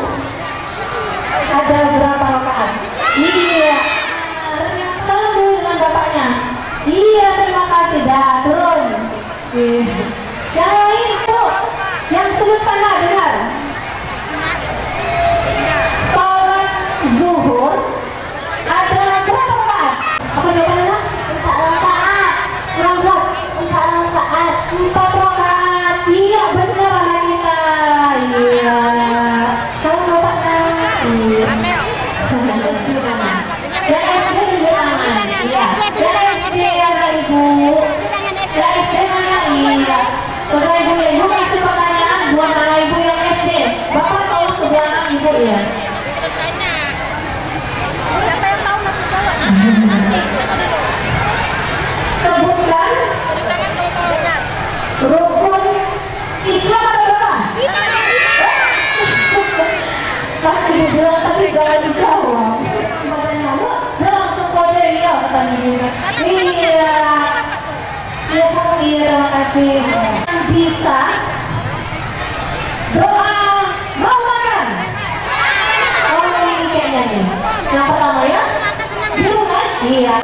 ada berapa rakaat? Iya. Selalu dengan bapaknya. Iya, terima kasih. Dah turun. Yang lain tuh, yang sudut sana dengar. Sholat zuhur ada berapa rakaat? Apa jawabannya? 4 rakaat. Berapa? 4 rakaat. 4 rakaat. Iya benar anak kita. Iya. Kalau kasih. Bisa doa mau makan. Oh ini kayaknya nih. Yang pertama ya, di rumah. Iya.